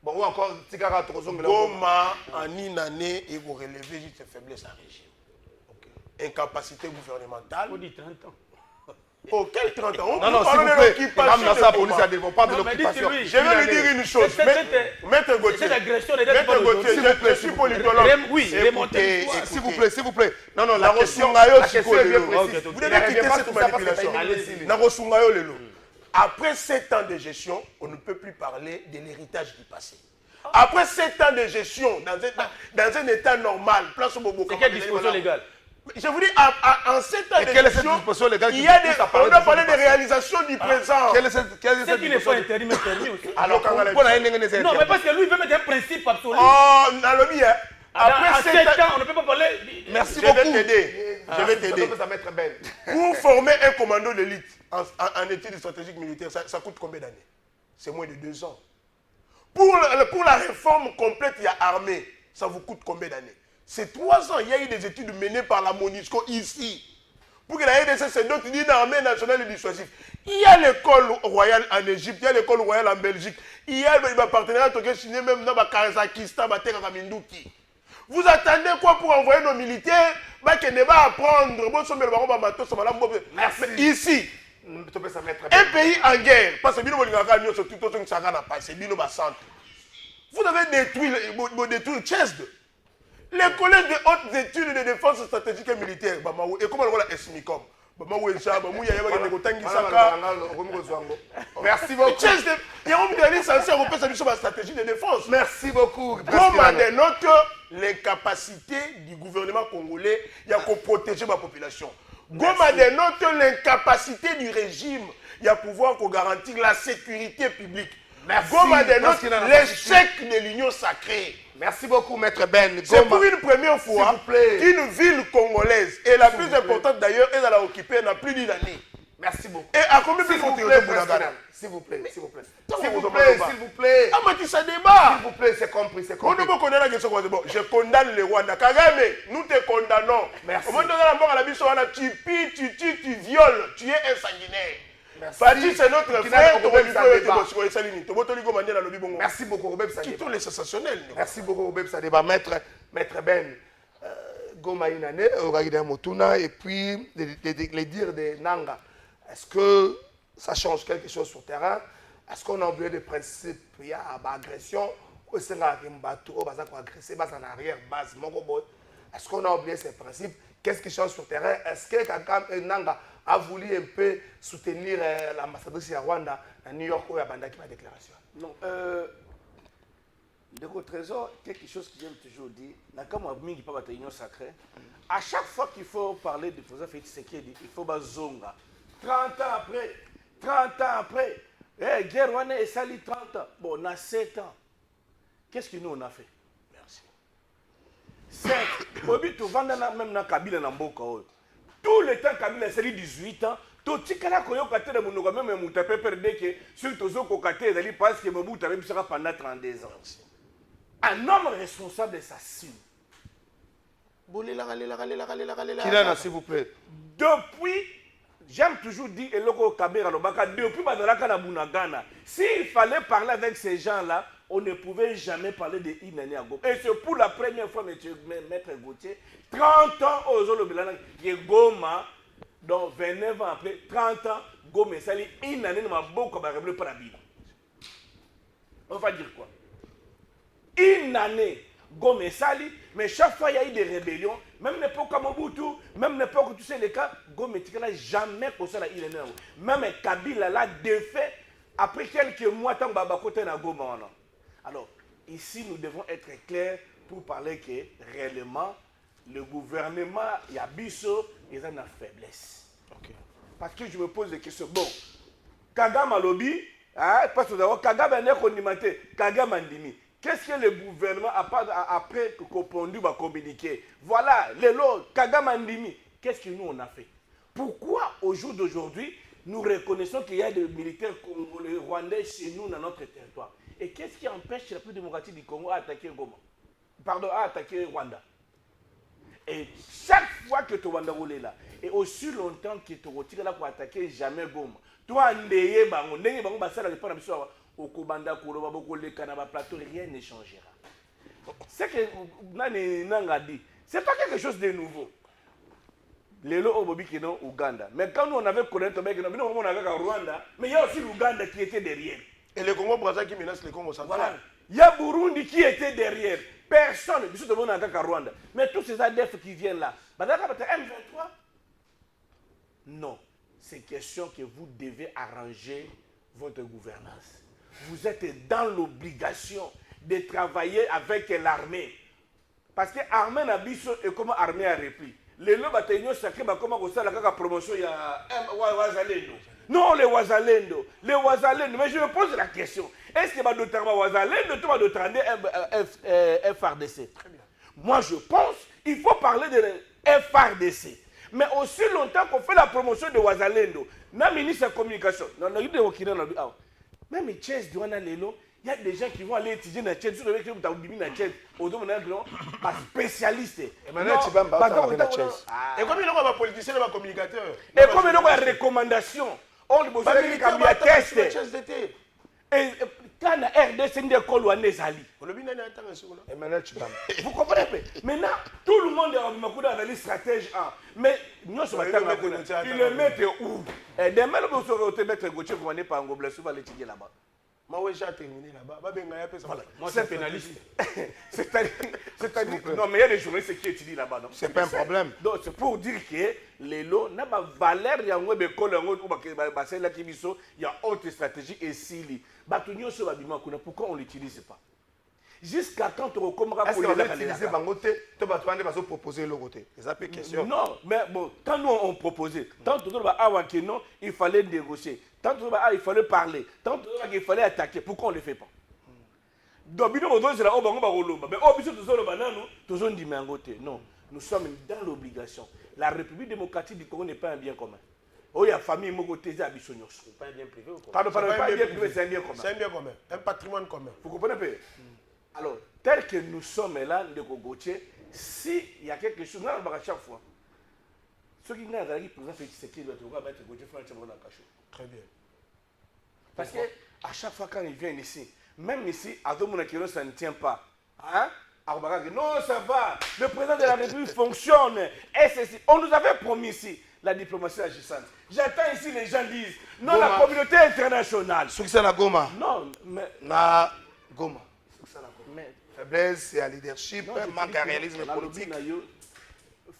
Bon, ou encore, Tigara, Goma, en une année, il vous relever juste faiblesse à régime. Incapacité gouvernementale. On dit 30 ans. Oh, quel 30 ans? Non, s'il vous plaît, madame Nassa, police, elle ne pas de l'occupation. Je vais lui dire une chose. Maître Gauthier, je suis politologue. Oui, s'il vous plaît. Non, la question est bien précise. Vous devez quitter cette manipulation. Après 7 ans de gestion, on ne peut plus parler de l'héritage du passé. Après 7 ans de gestion, dans un état normal, place au Bobo. C'est quelle disposition légale? Je vous dis, en 7 ans de gestion, il y a on a parlé des réalisations du présent. C'est qu'il est pas interdit, mais permis aussi. Alors, non, mais parce que lui, il veut mettre un principe absolu. Oh, Nalobi, hein. Après 7 ans, on ne peut pas parler. Merci beaucoup. Je vais t'aider. Pour former un commando d'élite en études stratégiques militaires, ça coûte combien d'années? C'est moins de 2 ans. Pour la réforme complète, il y a armée. Ça vous coûte combien d'années? C'est 3 ans. Il y a eu des études menées par la MONUSCO ici. Pour que la RDC se dote d'une armée nationale et dissuasive. Il y a l'école royale en Égypte, il y a l'école royale en Belgique, il y a le partenariat qui signé même dans le Kazakhstan, Minduki. Vous attendez quoi pour envoyer nos militaires qui ne va apprendre? Merci. Ici, un pays en guerre, parce que vous avez détruit le Tchèsde. Les collèges de hautes études de défense stratégique et militaire, et comment on l'a esmicom? Merci beaucoup. Il y a une stratégie de défense. Merci beaucoup. Comme on dénote les capacités du gouvernement congolais de protéger ma population. Comme on dénote l'incapacité du régime de pouvoir garantir la sécurité publique. Comme on dénote l'échec de l'union sacrée. Merci beaucoup, Maître Ben. C'est pour une première fois qu'une ville congolaise, et la plus importante d'ailleurs, elle a occupé n'a plus d'une année. Merci beaucoup. Et à combien de temps s'il vous plaît, s'il vous plaît. S'il vous plaît, s'il vous plaît. Ah, mais ça débat. S'il vous plaît, c'est compris, c'est compris. Je condamne le Rwanda. Kagame, nous te condamnons. Merci. Tu violes, tu es insanguinaire. Fati, c'est notre frère. Merci beaucoup, Robert Sadeba. Quittons les sensationnels. Merci beaucoup, Robert Sadeba. Maître Ben, Goma Inane, Oragida Motuna, et puis les dires de Nanga. Est-ce que ça change quelque chose sur le terrain? Est-ce qu'on a oublié des principes? Il y a agression, est-ce qu'on a oublié ces principes? Qu'est-ce qui change sur le terrain? Est-ce que Nanga a voulu un peu soutenir l'ambassadrice de Rwanda à New York où il y a Bandaki ma déclaration? Non, de trésor, quelque chose que j'aime toujours dire, à chaque fois qu'il faut parler de président Félix Tshisekedi, il faut bazonga. 30 ans après, guerre Rwanda et Sali 30 ans. Bon, on a 7 ans. Qu'est-ce que nous on a fait? Merci. 7. Bobi, tu vends même dans Kabila Namboka. Tout le temps, Kabila, c'est 18 ans. Tout ce qui a été même que sur tous les parce que Mobutu avait sera pendant 32 ans. Un homme responsable s'assume. Kilana, s'il vous plaît. Depuis, j'aime toujours dire, depuis Badalaka na Bunagana, s'il fallait parler avec ces gens-là, on ne pouvait jamais parler de Inani à Goma. Et c'est pour la première fois, Maître Gauthier, 30 ans aux Olobelana, qui est Goma, donc 29 ans après, 30 ans, Goma, Sali, Inani n'a pas beaucoup de révéler par la Bible. On va dire quoi? Une année, Goma Sali, mais chaque fois il y a eu des rébellions, même l'époque à Mobutu, même l'époque où tu sais les cas, Goma n'a jamais causé la Inani. Même Kabila l'a défait après quelques mois, tant que côté na Goma. Alors, ici, nous devons être clairs pour parler que réellement, le gouvernement, il y a biso, il a une faiblesse. Okay. Parce que je me pose des questions. Bon, Kagame Alobi, parce que d'abord, Kagame n'est condimenté, Kagame Andimi. Qu'est-ce que le gouvernement, après qu'on va communiquer? Voilà, les lots, Kagame Andimi. Qu'est-ce que nous, on a fait? Pourquoi, au jour d'aujourd'hui, nous reconnaissons qu'il y a des militaires congolais, rwandais chez nous, dans notre territoire? Et qu'est-ce qui empêche la plus démocratique du Congo à attaquer Goma? Pardon, à attaquer Rwanda? Et chaque fois que tu Rwanda roule là, et aussi longtemps que tu retires là pour attaquer jamais Goma, toi, ndeye bango, ndeye bango basala le pana biso au Kobanda Koloba boko le Kanaba plateau, rien ne changera. C'est que Nani Nanga dit, c'est pas quelque chose de nouveau. Les lots au Bobi qui sont au Ouganda. Mais quand nous on avait connu nous on avait au Rwanda, mais il y a aussi l'Ouganda qui était derrière. Et le Congo-Brazzaville qui menace le Congo central. Voilà. Il y a Burundi qui était derrière. Personne, tout le monde a Rwanda. Mais tous ces ADF qui viennent là, M23. Non, c'est question que vous devez arranger votre gouvernance. Vous êtes dans l'obligation de travailler avec l'armée. Parce que l'armée n'a pas et comment l'armée a repris. Les lots bataillons sacrés, comment on sait la promotion, il y a Wazalendo. Non, les Wazalendo. Les Wazalendo. Mais je me pose la question. Est-ce que tu vas Wazalendo ou tu vas FRDC? Très bien. Moi, je pense qu'il faut parler de FRDC. Mais aussi longtemps qu'on fait la promotion de Wazalendo, le ministre de la Communication, même Chess Douana Lelo, Il y a des gens qui vont aller étudier dans la Tchèque, sur le mec qui est au Tchèque, au domaine pas spécialiste. Emmanuel Chibamba, et comme il y a un politicien, un communicateur. Et comme il y a une recommandation, on doit faire un test. Et quand la RDC n'est pas loin des alliés. Emmanuel Chibamba. Vous comprenez? Maintenant, tout le monde est en analyse stratège 1. Mais nous sommes en il le met où? Et demain, nous serons mettre Gauthier pour aller par un gobelet, souvent l'étudier là-bas. Moi, j'ai terminé là-bas. Moi, c'est pénaliste. C'est-à-dire, non, mais il y a des journalistes qui étudient là-bas. C'est pas un problème. Donc, c'est pour dire que les lots n'ont pas valeur, il y a un école, il y a autre stratégie et si pourquoi on ne l'utilise pas? Jusqu'à quand on recommence pour utiliser Bangote, tu vas proposer le côté. C'est question. Non, mais bon, quand nous on proposait, tant que non, il fallait négocier, tant que il fallait parler, tant qu'il fallait attaquer, pourquoi on ne le fait pas? Donc, non, nous sommes dans l'obligation. La République démocratique du Congo n'est pas un bien commun. Oh, il y a famille, c'est pas un bien privé ou quoi? Pas un bien privé, c'est un bien commun. C'est un bien commun, un patrimoine commun. Vous comprenez pas? Alors, tel que nous sommes là, de Gauthier, s'il y a quelque chose, à chaque fois, ceux qui n'ont pas de président Félix Tshisekedi doivent mettre Gauthier dans le cachot. Très bien. Parce qu'à chaque fois quand ils viennent ici, même ici, à Domona Kiro, ça ne tient pas. Hein? Non, ça va. Le président de la République fonctionne. Et ceci. On nous avait promis ici la diplomatie agissante. J'attends ici, les gens disent, non, Goma. La communauté internationale. Ce qui c'est la Goma. Non, mais. La Goma. Mais faiblesse et à leadership, manque à réalisme politique.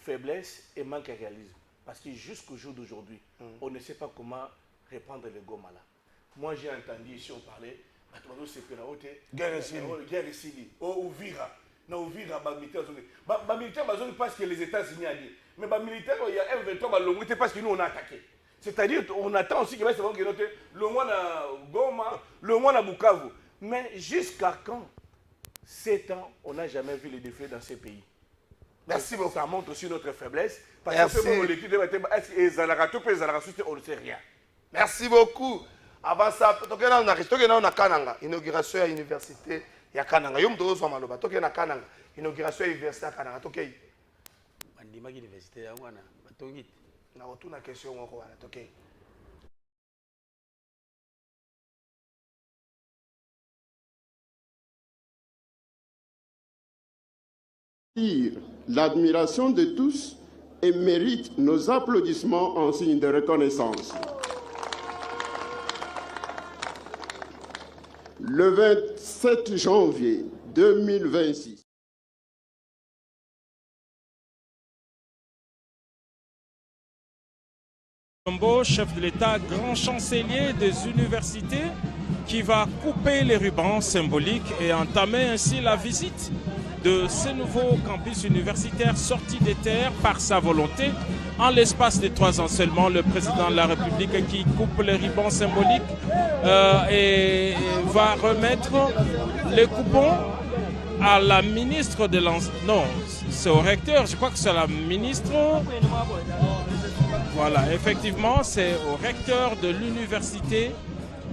Faiblesse et manque à réalisme. Parce que jusqu'au jour d'aujourd'hui, on ne sait pas comment répandre le Goma là. Moi, j'ai entendu ici, on parlait, guerre ici, au Vira. Non, Vira, militaire, parce que les États-Unis ont dit. Mais les militaires, il y a M23, parce que nous, on a attaqué. C'est-à-dire, on attend aussi que le mois à Goma, le mois à Bukavu. Mais jusqu'à quand? 7 ans, on n'a jamais vu les défis dans ces pays. Merci beaucoup. Ça montre aussi notre faiblesse. Parce Merci. Que on ne sait rien. Merci beaucoup. Avant ça, on a Kananga, inauguration à l'université. Il y a Kananga. Il y a Kananga, inauguration à l'université à Kananga. Université à Wana. Na retourne à question l'admiration de tous et mérite nos applaudissements en signe de reconnaissance. Le 27 janvier 2026. Chef de l'État, grand chancelier des universités, qui va couper les rubans symboliques et entamer ainsi la visite de ce nouveau campus universitaire sorti des terres par sa volonté. En l'espace de 3 ans seulement, le président de la République qui coupe les rubans symboliques et va remettre les coupons à la ministre de l'enseignement. Non, c'est au recteur, je crois que c'est la ministre. Voilà, effectivement, c'est au recteur de l'université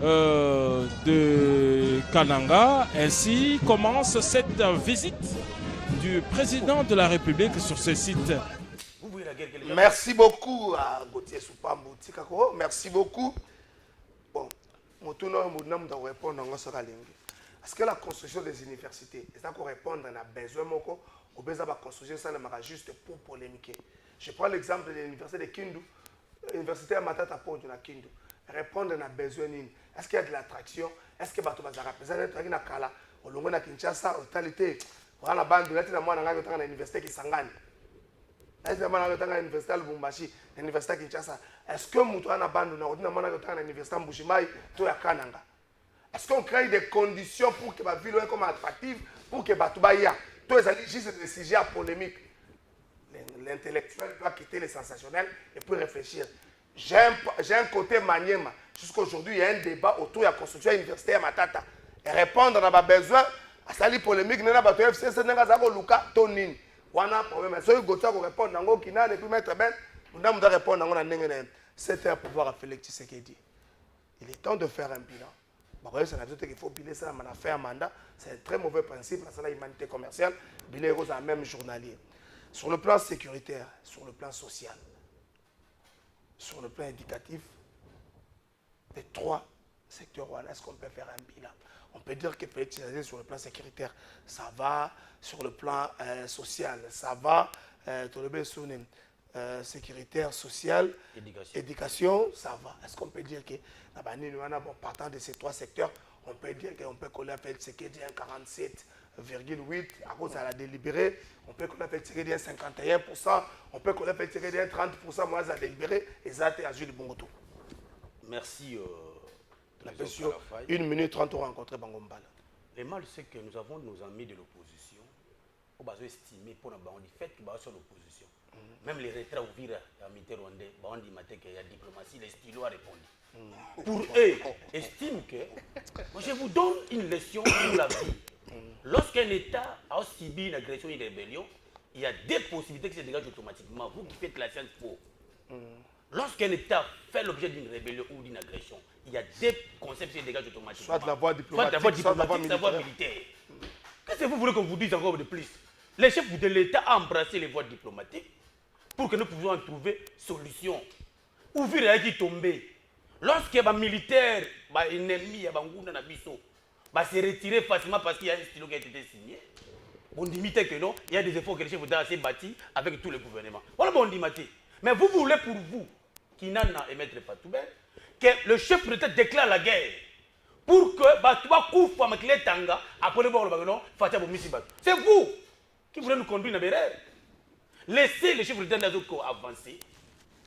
de Kananga. Ainsi commence cette visite du président de la République sur ce site. Merci beaucoup à Gauthier Soupambo Tikako. Merci beaucoup. Bon, je vais répondre à ce que est-ce que la construction des universités, est-ce qu'on répond à un besoin ou besoin de construire ça juste pour polémiquer? Je prends l'exemple de l'université de Kindu, l'université à Matata Pondou na Kindu. Répondre à un besoin. Est-ce qu'il y a de l'attraction? Est-ce que Bato Bazara représente na Kala, au Longo na Kinshasa, en totalité? Voilà, bande là, tu as moi dans l'université qui s'engage. Est-ce que moi dans l'université de Lubumbashi, l'université Kinshasa? Est-ce que moi dans bande dans l'université Mbushimai, tout à Kananga? Est-ce qu'on crée des conditions pour que la ville soit comme attractive, pour que Bato Baya, tous les juste des sujets polémiques? L'intellectuel doit quitter le sensationnel et puis réfléchir. J'ai un côté maniema. Jusqu'aujourd'hui, il y a un débat autour de la construction universitaire à Matata. Et répondre à nos besoins, à cette polémique, nous avons fait FCC, nous avons Luka, Tonin. On a un problème. Si vous répondre à nous, qui n'a pas pu mettre bien, nous devons répondre à nous. C'est un pouvoir à Félix Tshisekedi. Il est temps de faire un bilan. Il faut biler ça, on a fait un mandat. C'est un très mauvais principe, parce que la humanité commerciale, biler est un même journalier. Sur le plan sécuritaire, sur le plan social, sur le plan éducatif, les trois secteurs, est-ce qu'on peut faire un bilan? On peut dire que peut-être sur le plan sécuritaire, ça va, sur le plan social, ça va, sécuritaire, social, éducation, ça va. Est-ce qu'on peut dire que, partant de ces trois secteurs, on peut dire qu'on peut coller avec ce qui est 47,8 à cause de la délibérée, on peut coller avec ce qui est 51%, on peut coller avec ce qui est 30%, moi, ça délibéré, et ça, c'est Azul Bongoto. Merci. La question, 1 minute 30 pour rencontrer Bangombala. Le mal, c'est que nous avons nos amis de l'opposition, on va estimer pour le fait qu'ils sont l'opposition. Même les retraits au vire à Mitterrandais, on dit qu'il y a diplomatie, les stylos a répondu. Pour eux, estime que, moi je vous donne une leçon pour la vie. Lorsqu'un État a subi une agression, une rébellion, il y a des possibilités qui se dégagent automatiquement. Vous qui faites la science pour. Lorsqu'un État fait l'objet d'une rébellion ou d'une agression, il y a des concepts qui se dégagent automatiquement. Soit la voie diplomatique, soit la voie militaire. Qu'est-ce que vous voulez qu'on vous dise encore de plus? Les chefs de l'État ont embrassé les voies diplomatiques pour que nous puissions trouver solution. Ouvrir qui tomber. Lorsqu'il y a un militaire, un ennemi, un se retirer facilement parce qu'il y a un stylo qui a été signé. On dit que non, il y a des efforts que les chefs d'État ont bâtis avec tous les gouvernements. Voilà bon dit. Mais vous voulez pour vous, Kinana et Maître Patoubel, que le chef d'État déclare la guerre pour que Batouba Koufa Makile Tanga, après le bon c'est vous qui voulez nous conduire dans l'erreur. Laissez le chef d'État avancer.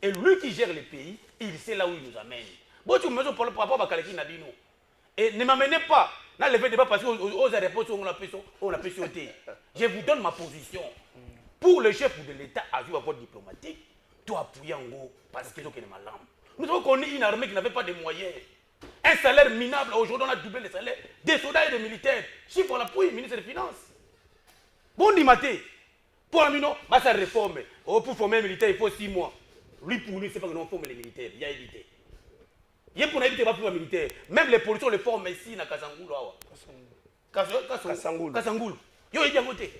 Et lui qui gère le pays, il sait là où il nous amène. Bon, tu me mets par rapport à Kaleki Nadino. Et ne m'amenez pas dans le fait de pas passer aux réponses où on a pu sauter. Je vous donne ma position. Pour le chef de l'État à jouer à voie diplomatique, tu appuies en gros parce que c'est malin. Nous avons connu une armée qui n'avait pas de moyens. Un salaire minable. Aujourd'hui, on a doublé les salaires des soldats et des militaires. Chiffre à l'appui, ministre des Finances. Bon, dit Maté. Pour Amino, ça réforme. Pour former un militaire, il faut 6 mois. Lui, pour lui, c'est pas que nous formons les militaires. Il y a évité. Il y a pour éviter pas pour les militaires. Même les policiers, les forment ici, à Kasangoulou. Kasangoulou. Yo, il y a voté.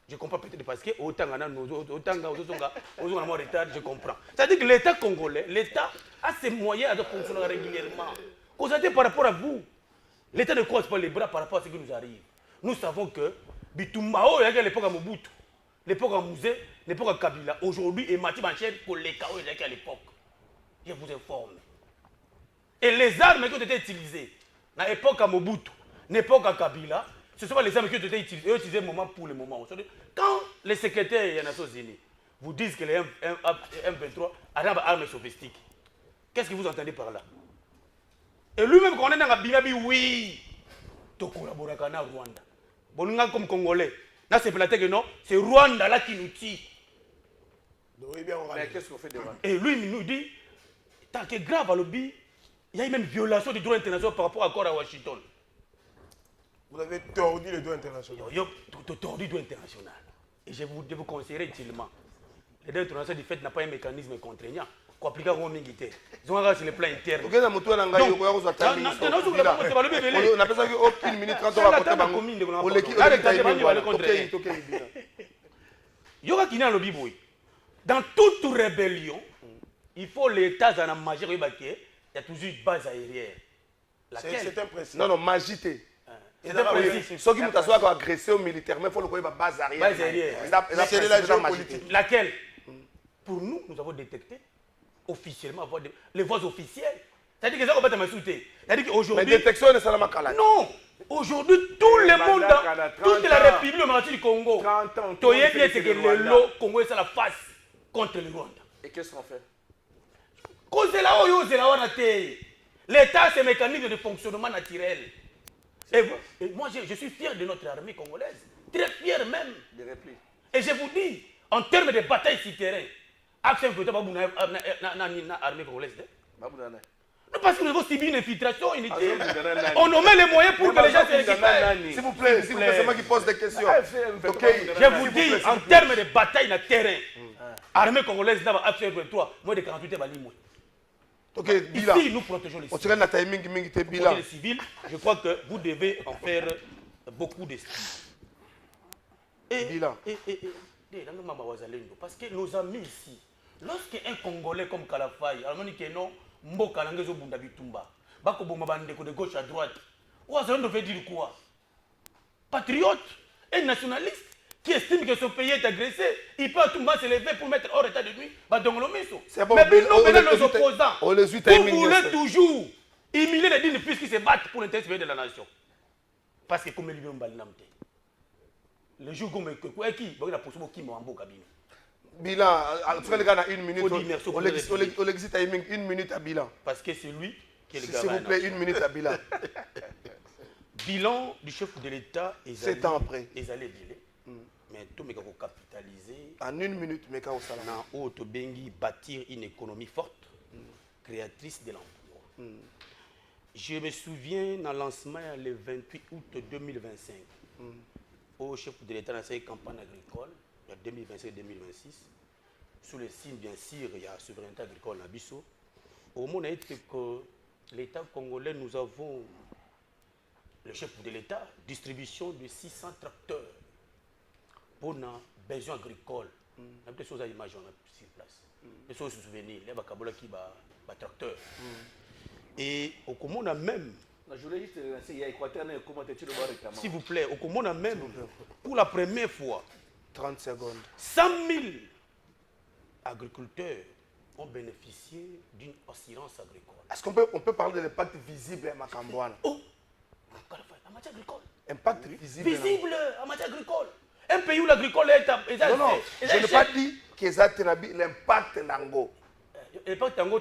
Je comprends peut-être parce que autant on retard, je comprends. C'est-à-dire que l'État congolais, l'État a ses moyens de fonctionner régulièrement. Constatez par rapport à vous. L'État ne croise pas les bras par rapport à ce qui nous arrive. Nous savons que Bitumbao, il y a l'époque à Mobutu, l'époque à Mouzé, l'époque à Kabila. Aujourd'hui, et Mati Bancher pour les chaos à l'époque. Je vous informe. Et les armes qui ont été utilisées à l'époque à Mobutu, l'époque à Kabila, ce sont pas les armes qui ont été utilisées moment pour le moment. Quand les secrétaires des Nations Unies vous disent que les M23 a des armes sophistiques, qu'est-ce que vous entendez par là? Et lui-même, quand on est dans la Bilabi, oui, tu collabores avec le Rwanda. Bon, comme Congolais, là c'est que non, c'est Rwanda là qui nous tue. Mais qu'est-ce qu'on fait de Rwanda? Et lui, il nous dit, tant que grave à l'objet, il y a eu même violation du droit international par rapport à l'accord à Washington. Vous avez tordu le droit international. Tordu le droit international. Et je vous conseillerais utilement. Le droit international du fait n'a pas un mécanisme contraignant. Qu'on applique au militaire. Ils ont un sur le plan interne. Donc, on a fait ça aucune minute quand on va dans toute rébellion, il faut l'État dans la majorité, il y a toujours une base aérienne. C'est un principe. Non, magité. C'est un principe. Ceux qui m'ont agressé au militaire, mais il faut le base aérienne. Base aérienne. C'est la géopolitique. Laquelle? Pour nous, nous avons détecté officiellement les voies officielles. C'est-à-dire que ça, on va t'amasouter. C'est-à-dire qu'aujourd'hui. Mais détection de Salama Kala. Non! Aujourd'hui, tout le monde, toute la République démocratique du Congo, tu sais bien que le lot Congo est à la face contre le Rwanda. Et qu'est-ce qu'on fait? L'État, c'est un mécanisme de fonctionnement naturel. Et moi, je suis fier de notre armée congolaise. Très fier même. Et je vous dis, en termes de bataille sur terrain, action que tu as l'armée congolaise. Non, parce que nous avons subi une infiltration inutile. On met les moyens pour que les gens se récupèrent. S'il vous plaît, c'est moi qui pose des questions. Je vous dis, en termes de bataille sur terrain, l'armée congolaise n'a pas action 23, moins de 48 heures. Ok, bilan. Ici, nous protégeons les civils. Je crois que vous devez en faire beaucoup d'estime. Bilan. Parce que nos amis ici, lorsqu'un Congolais comme Kalafay, alors on dit que non, Mboka Langezo Bunda Bitumba, Bako Bombabandeko de gauche à droite, ça veut dire quoi? Patriote et nationaliste qui estime que son pays est agressé, il peut à tout moment se lever pour mettre hors état de nuit. C'est bon, mais nous, nos opposants, vous voulez toujours humilier les dignes fils qui se battent pour l'intérêt de la nation. Parce que comme il le jour où qui va poursuivre qui m'a en cabine. Bilan, en tout cas, les gars, une minute. On existe à une minute à bilan. Parce que c'est lui qui est le gars. S'il vous plaît, une minute à bilan. Bilan du chef de l'État est 7 ans après. Ezalé Bilé. Mais tout le monde capitaliser. En une minute, mais quand on a bâtir une économie forte, créatrice de l'emploi. Je me souviens dans le lancement le 28 août 2025. Au chef de l'État dans cette campagne agricole, il y a 2025-2026, sous le signe, bien sûr, il y a la souveraineté agricole à Bissau. Au moment où l'État congolais, nous avons le chef de l'État, distribution de 600 tracteurs pour nos besoins agricoles. Il y a des choses à imaginer sur place. Des choses à se souvenir, il y a des tracteurs. Et au Commun, on a même. S'il vous plaît, au Commun, on a même, pour la première fois, 30 secondes. 100 000 agriculteurs ont bénéficié d'une assurance agricole. Est-ce qu'on peut parler de l'impact visible à Makambouana? Oh, en matière agricole. Impact visible. Visible en matière agricole. Un pays où l'agricole est... Non, je n'ai pas dit que ça l'impact nango. L'impact nango,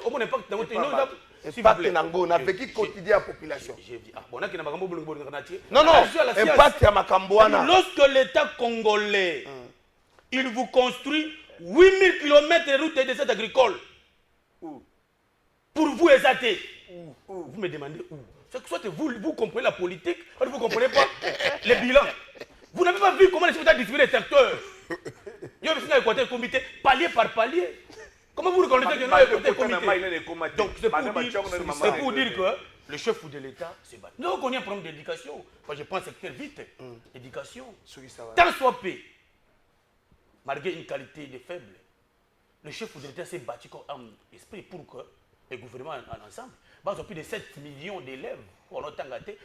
au moins l'impact nango, impact nango, on a vécu quotidien à la population. Non, impact à Makambouana. Lorsque l'État congolais, il vous construit 8000 km de routes et de cette agricole, pour vous exalter, vous me demandez où? Soit vous comprenez la politique, soit vous ne comprenez pas les bilans. Vous n'avez pas vu comment les chefs distribuent les secteurs. Il y a un comité, palier par palier. Comment vous reconnaissez que nous avons un comité? Donc c'est pour dire que le chef de l'État se bat. Nous avons un problème d'éducation. Je pense que c'est vite. Éducation. Tant soit peu, malgré une qualité de faible, le chef de l'État s'est battu comme un esprit pour que le gouvernement ensemble, ils ont plus de 7 millions d'élèves pour notre Tangaté,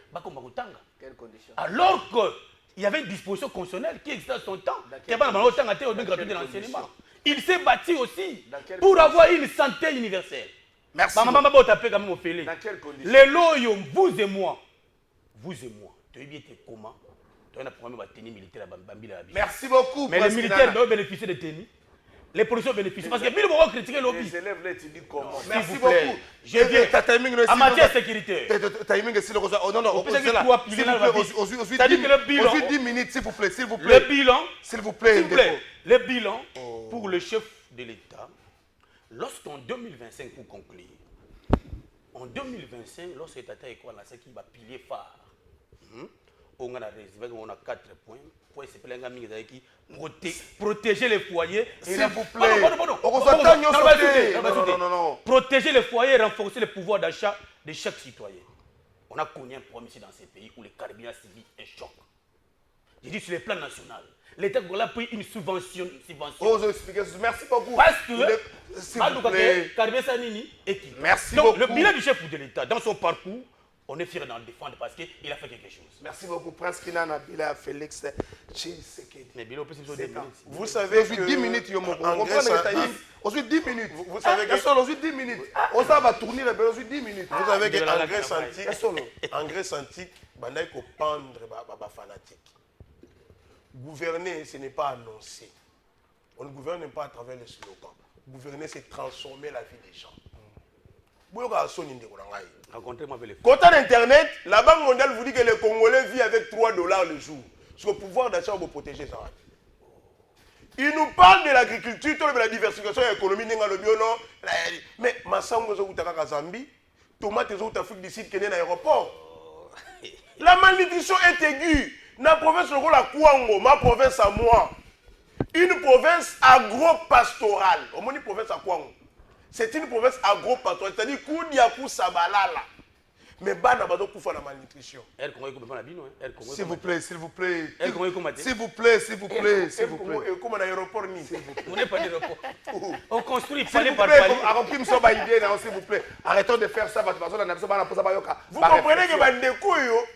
quelles conditions? Alors qu'il y avait une disposition constitutionnelle qui existait à son temps, qui avait un Tangaté au gratuit de l'enseignement. Il s'est battu aussi pour avoir une santé universelle. Merci. Dans quelles conditions? Les loyaux, vous et moi, tu es bien comment? Tu as un problème de tenue militaire à merci beaucoup. Mais les militaires doivent bénéficier de tenue. Les policiers bénéficient. Parce que bien, ils vont critiquer le lobby. Les élèves, là, tu dis comment? Merci beaucoup. Je viens. En matière sécurité. Timing est si le rosa. Oh non, non. C'est-à-dire 10 minutes, s'il vous plaît. Le bilan. S'il vous plaît. Le bilan pour le chef de l'État, lorsqu'en 2025, pour conclure, en 2025, lorsque l'État est quoi, là, c'est qui va pilier phare. On a 4 points. Protéger les foyers. S'il vous plaît. Non. Protéger les foyers et renforcer le pouvoir d'achat de chaque citoyen. On a connu un problème ici dans ces pays où le carburant civil est choc. Je dis sur le plan national. L'État a pris une subvention. Merci beaucoup. Parce que carburant Sanini est qui? Merci beaucoup. Donc le bilan du chef de l'État, dans son parcours, on est fiers d'en défendre parce qu'il a fait quelque chose. Merci beaucoup, Prince Kinana Bila Félix Tshisekedi. Mais Bilo, vous savez que 10 minutes, ensuite 10 minutes. Vous savez que ensuite 10 minutes. On va tourner les ensuite 10 minutes. Vous savez que Engrais Santique, il faut pendre les fanatiques. Gouverner, ce n'est pas annoncer. On ne gouverne pas à travers les slogans. Gouverner, c'est transformer la vie des gens. Quant à Internet, la Banque mondiale vous dit que les Congolais vivent avec $3 le jour. Sur le pouvoir d'achat, on va protéger ça. Il nous parle de l'agriculture, de la diversification économique, mais Massango Zoutaka Zambie, Tomate Zoutafrique du Sud qui est dans l'aéroport. La malnutrition est aiguë. La province de la Kouango, ma province à moi, une province agro-pastorale. Au moins, une province à Kouango. C'est une province agro-patronique, c'est-à-dire Koudiakou Sabalala. Mais Bana Bado Koufa la malnutrition. S'il vous plaît, s'il vous plaît. S'il vous plaît, s'il vous plaît, s'il vous plaît. Comme un aéroport ni. On n'est pas d'aéroport. On construit palier par palier. S'il vous plaît, arrêtons de faire ça. Vous comprenez que Bandekouyo,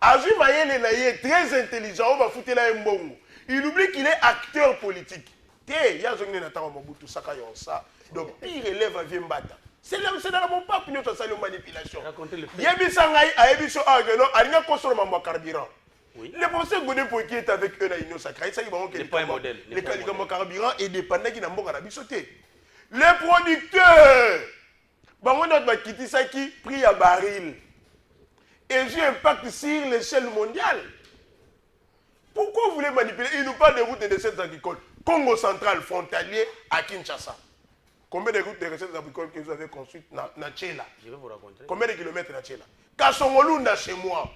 Azui Mayele est très intelligent, on va foutre là un bon. Il oublie qu'il est acteur politique. Il y a un Nathan Mobutu Saka Yonsa. Donc, pire élève à Viembata. C'est dans mon pape, nous avons une manipulation. Il y a des gens qui ont carburant. Le professeur Godé qui est avec eux, il n'est pas un modèle. Le carburant est dépendant qui n'a pas sauté. Les producteurs, on a quitté ça qui pris à baril. Et j'ai un impact sur l'échelle mondiale. Pourquoi vous voulez manipuler? Il nous parle des routes et des recettes agricoles. Congo central, frontalier à Kinshasa. Combien de routes de recettes agricoles que vous avez construites dans Tchela? Je vais vous raconter. Combien de kilomètres dans Tchela? Kasongolunda chez moi.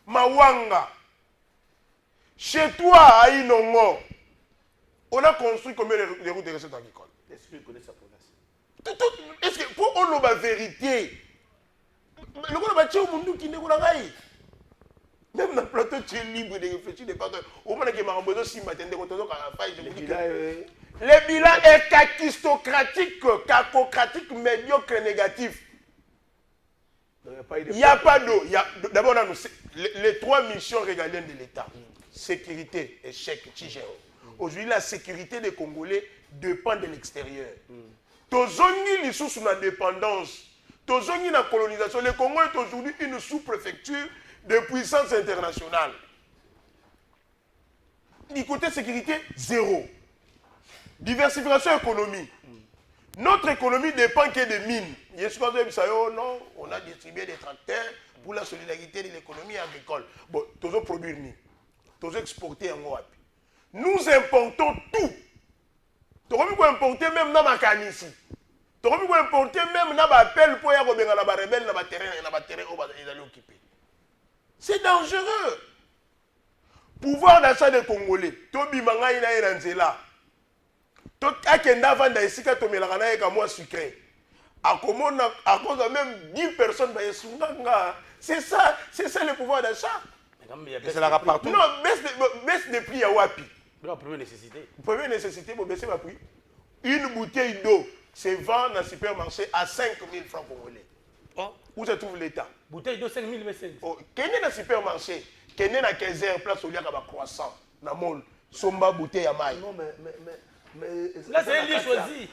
Mawanga. Chez toi, à Inongo. On a construit combien de routes de recettes agricoles? Est-ce que vous connaissez sa province? Est-ce que pour on a la vérité? Le gars va tuer au monde qui n'est pas là. Même dans le plateau, tu es libre de réfléchir. Au moment où il y a un besoin, si matin, le bilan est kakistocratique, kakocratique, médiocre, négatif. Il n'y a pas d'eau. D'abord, on a les 3 missions régaliennes de l'État. Sécurité, échec, tigère. Aujourd'hui, la sécurité des Congolais dépend de l'extérieur. Tozongi les sous la dépendance. Tozongi la colonisation. Le Congo est aujourd'hui une sous-préfecture de puissance internationale. Du côté sécurité, zéro. Diversification économique. Notre économie dépend que des mines. Non, on a distribué des tracteurs pour la solidarité de l'économie agricole. Bon, tous produire ni. Tous exporter en Europe. Nous importons tout. Nous importer même dans ma canne ici. Nous importer même dans ma pelle pour y aller dans la rebelle, dans le terrain où ils allaient occuper. C'est dangereux. Pouvoir d'achat des Congolais. Tobi manga ina eranzela. To akenda vanda esika to melaka na eka moi sucré. À cause de même 10 personnes va esunganga. C'est ça le pouvoir d'achat. C'est la partout. Non, baisse des prix à wapi. La première nécessité. Première nécessité pour baisser ma prix. Une bouteille d'eau se vend dans le supermarché à 5 000 francs congolais. Oh. Où se trouve l'État? Bouteille d'eau 5 000 500. Oh, Kenya dans le supermarché, Kenya dans 15 heures, place au lieu d'avoir croissant, dans le mall, somba bouteille à maille. Non, mais là, c'est lui choisi.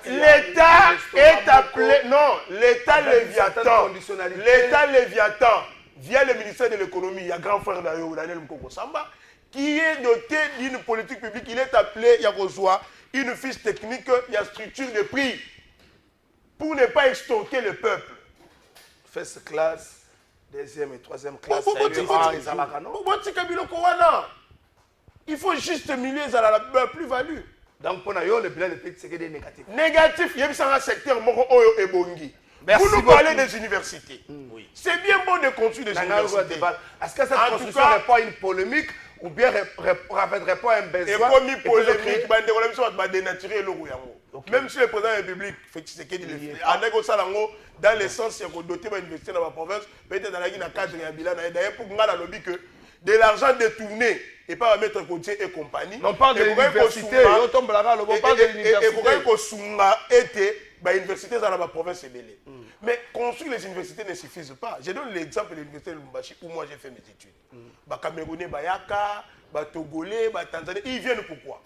L'État est appelé. Non, l'État Léviathan. L'État Léviathan, via le ministère de l'économie, il y a grand frère d'ailleurs, Daniel Mkoko Samba, qui est doté d'une politique publique. Il est appelé, il y a besoin, une fiche technique, il y a structure de prix, pour ne pas extorquer le peuple. First class, deuxième et troisième classe. Il faut juste milieu à la plus-value. Donc, pour nous, le bilan de pays, c'est négatif. Négatif, il y a un secteur et bongi. Vous nous parlez des universités. Oui. C'est bien bon de construire des universités. Est-ce que cette construction répond à une polémique ou bien répond à un besoin? Et comme une polémique, va dénaturer le Rouyango. Même si le président de la République fait ce qu'il dit, dans le sens il y a doté l'université dans la province, peut-être dans la cadre de bilan, d'ailleurs pour nga la lobby que de l'argent détourné et pas à mettre côté et compagnie. On parle de l'université, on parle de l'université. Et pour que Sunga était l'université dans la province est belée. Mais construire les universités ne suffisent pas. Je donne l'exemple de l'université de Lubumbashi où moi j'ai fait mes études. Camerounais, Bayaka, Togolais, Tanzanie, ils viennent pourquoi?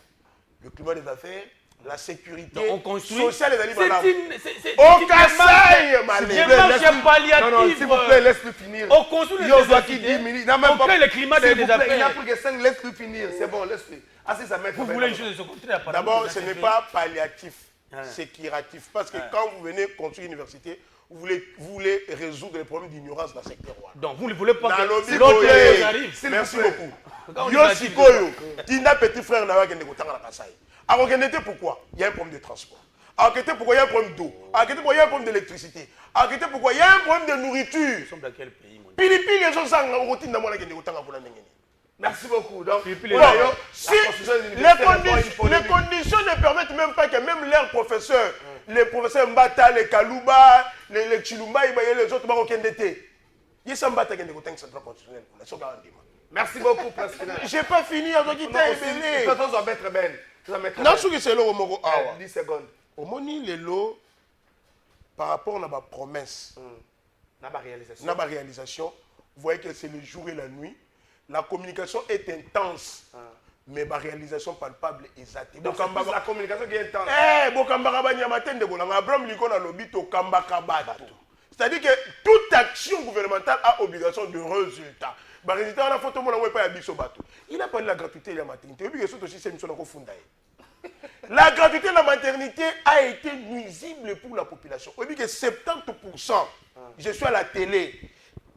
Le climat des affaires, la sécurité sociale et alimentaire. Au Kassai, non, s'il vous plaît, laisse-le finir. On construit les universités, on crée le climat des affaires. Il n'a plus que 5, laisse-le finir. C'est bon, laisse-le. Vous voulez une chose de ce contraire? D'abord, ce n'est pas palliatif, c'est curatif. Parce que quand vous venez construire une université, vous voulez résoudre les problèmes d'ignorance dans le secteur. Donc vous ne voulez pas que l'autre arrive. Merci beaucoup. Yoshi Koyo, Tina petit frère n'a pas gagné autant à la Kassai. Alors pourquoi? Il y a un problème de transport. Alors pourquoi il y a un problème d'eau? Alors pourquoi il y a un problème d'électricité? Alors pourquoi il y a un problème de nourriture? Nous sommes dans quel pays? Philippines, les gens sont routine dans la autant à la. Merci beaucoup. Donc, si les conditions ne permettent même pas que même leurs professeurs les professeurs Mbata, les Kalouba, les Chilumba, les autres Marocains d'été. Ils sont Mbata qui ont des centrales constitutionnelles. Merci beaucoup, Président. J'ai pas fini avec qui t'a ébélé. On va mettre Ben. Non, ce que c'est le Moro. 10 secondes. Au moni les lots par rapport à ma promesse, réalisation. ma réalisation, vous voyez que c'est le jour et la nuit. La communication est intense, mais ma réalisation palpable est exacte. Donc c'est la communication qui est intense. C'est-à-dire que toute action gouvernementale a obligation de résultat. Il a parlé de la gratuité de la maternité. La gratuité de la maternité a été nuisible pour la population. On dit que 70%, je suis à la télé,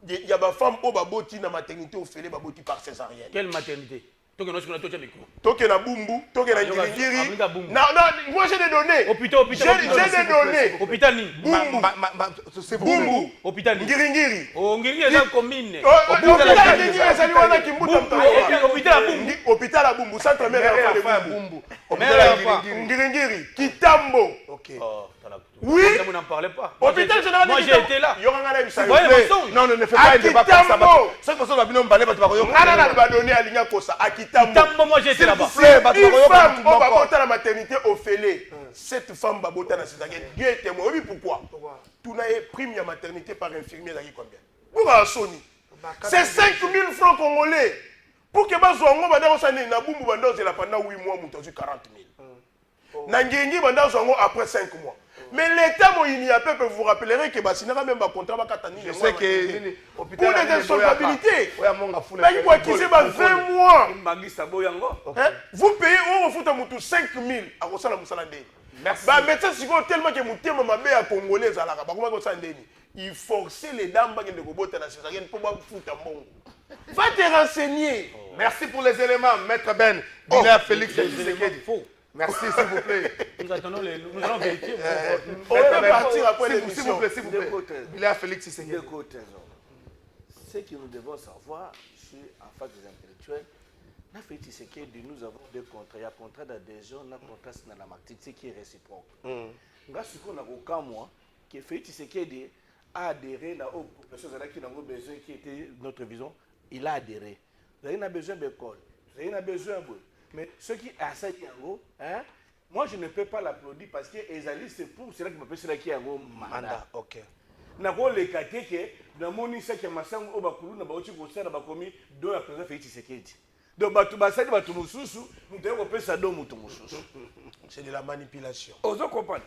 il y a des femmes qui ont la maternité au fêlé par césarienne. Quelle maternité? Toke na Bumbu, toke na Ngiringiri. Non, moi j'ai des données. J'ai des données. Hôpital ni. C'est Bumbu. Hôpital ni. Ngiringiri. Oh, Ngiringiri est commune. Hôpital Ngiringiri ezali wana Kimbuta Mtawa. Hôpital à Bumbu. Hôpital à Bumbu, centre mère de Bumbu. Hôpital à Ngiringiri, Kitambo. OK. Oui. Vous n'en parlez pas. Hôpital général. Moi j'ai été là. Non, ne fais pas un débat comme ça. Cette personne va venir me parler, on va donner à Ligna Kosa. À Kitambo, moi j'ai été là-bas. Une femme, on va botter la maternité au fêlé. Cette femme va botter la césarienne. Dieu est témoin. Oui, pourquoi? Tu n'as prime la maternité par infirmier, combien? Pour Sony. C'est 5 000 francs congolais. Pour que Bazouango, madame, on s'en est na boumou, pendant 8 mois, nous avons 40 000. Nangengi, après 5 mois. Mais l'État, il y a peu, vous rappellerez que Bassinara même un contrat, je sais que pour des insolvabilités, vous acquisez 20 mois. Vous payez, on vous fout 5 000 à Rosala Moussalandé. Merci. Médecin, si vous tellement que vous avez mabé à Congolais, il forçait les dames de roboter dans la césarienne pour vous foutre un bon. Va te renseigner. Merci pour les éléments, Maître Ben. Binaire Félix Tshisekedi. Merci, s'il vous plaît. Nous attendons nous allons vérifier. On va partir après l'émission. S'il vous plaît, s'il vous plaît. Binaire Félix Tshisekedi. Ce que nous devons savoir, c'est en face des intellectuels, na Félix Tshisekedi, nous avons deux contrats. Il y a contrat d'adhésion, il y a contrat dans la maternité qui est réciproque. Nga ce qu'on a au cas moi, que Félix Tshisekedi a adhéré aux personnes qui ont besoin, qui était notre vision, il a adhéré. Vous avez besoin d'école, vous avez besoin de... Mais ceux qui assaillent Yango, hein, moi je ne peux pas l'applaudir parce que Ezali c'est pour cela qui m'appelle cela qui a un mandat. OK. Nako le kake na moni sa ke masango obakulu na bauchi kosala bakomi do ya président Félix Tshisekedi. Donc batu basali batu mususu, nous devons pesa do mutu mususu. C'est de la manipulation. Ozo comprendre.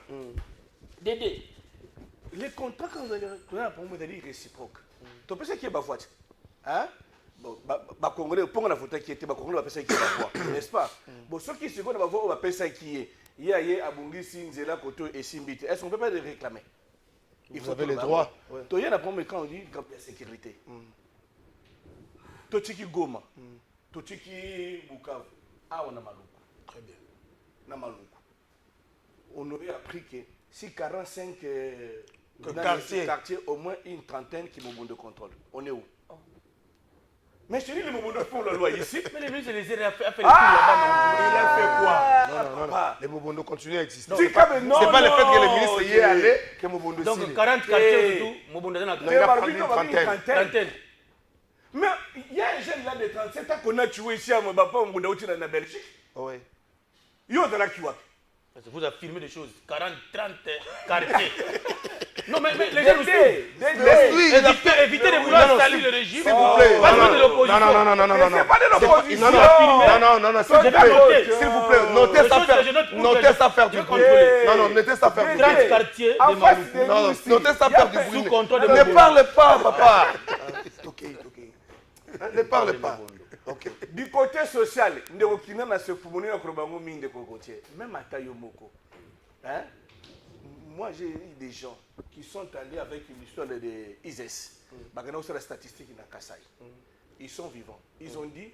Dédé. Les contrats quand vous allez pour moi d'aller réciproque. Tu penses qu'il y a bavoite. Hein? Bah Congolais pour la photo qui était bah Congolais va penser qu'il va voir, n'est-ce pas? Bon ceux qui se connaissent va voir on va penser qui est. Il y a Abungisi Nzela Koto et Simbiti. Est-ce qu'on peut pas les réclamer? Il faut les droits. Tu y a la première quand on dit quand il y a sécurité. Totiki Goma. Totiki Bukavu. Ah on a Maluku. Très bien. Na Maluku. On aurait appris que si 45 quartiers au moins une trentaine qui m'ont de contrôle. On est où? Mais je te dis, les Mobondo font la loi ici. Mais les ministres les a fait il a fait quoi? Non. Les Mobondo continuent à exister. C'est pas le fait que les ministres y aient allé que Mobondo donc 40 quartiers tout, Mobondo a une trentaine. Mais il y a un jeune là de 37 ans qu'on a tué ici à Mobapa, Mobondo aussi dans la Belgique. Oui. Il y a de la Kiwak. Vous avez filmé des choses. 40, 30 quartiers. Non, mais les gens nous évitez de vouloir salir le régime. S'il vous plaît. Pas de l'opposition. Non. C'est pas de l'opposition. Non, s'il vous plaît. Notez ça faire du bruit. Non, notez ça faire du bruit. 30 quartiers de Maluku. Non, notez ça faire du bruit. Sous contrôle de Ne parlez pas, papa. Ok. Ne parlez pas. Okay. Du côté social, nous avons ce poumouni à Krobango mine de cocotier. Même à Tayomoko. Hein? Moi, j'ai eu des gens qui sont allés avec une histoire de ISIS. Bagana sur la statistique na Kasai. Ils sont vivants. Ils ont dit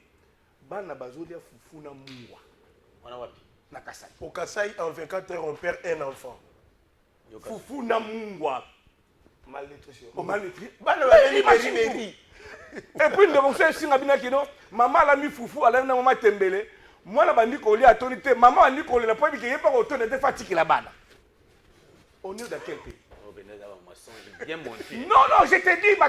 Bana Bazolia Fufuna Mouwa. On a wapi? Na Kasai. Au Kasai, en 24 heures, on perd un enfant. Fufuna Mouwa. Malnutrition. Malnutrition. Et puis, nous avons fait un maman l'a mis foufou, elle a mis maman tembele. Moi, la bandi qu'on lit à tonité, maman a dit qu'on l'a pas dit qu'il n'y a pas autant de fatigue là-bas. on est dans quel pays? Bien monté. Non, non, je te dis, ma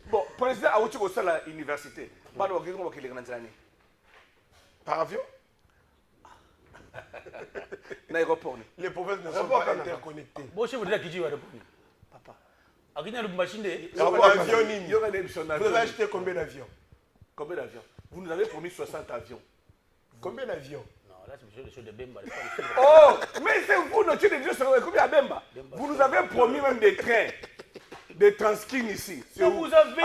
bon, président a outil au la université. Par avion? L'aéroport. Les provinces ne sont pas interconnectées. Bon, je vous dis qui va répondre. Papa. Avec une machine vous avez acheté combien d'avions? Combien d'avions? Vous nous avez promis 60 avions. Combien d'avions? Non, là, c'est le show de Bemba. Oh, mais c'est vous, notre de combien à Bemba? Vous nous avez promis même des trains. Des transcrits ici. Vous avez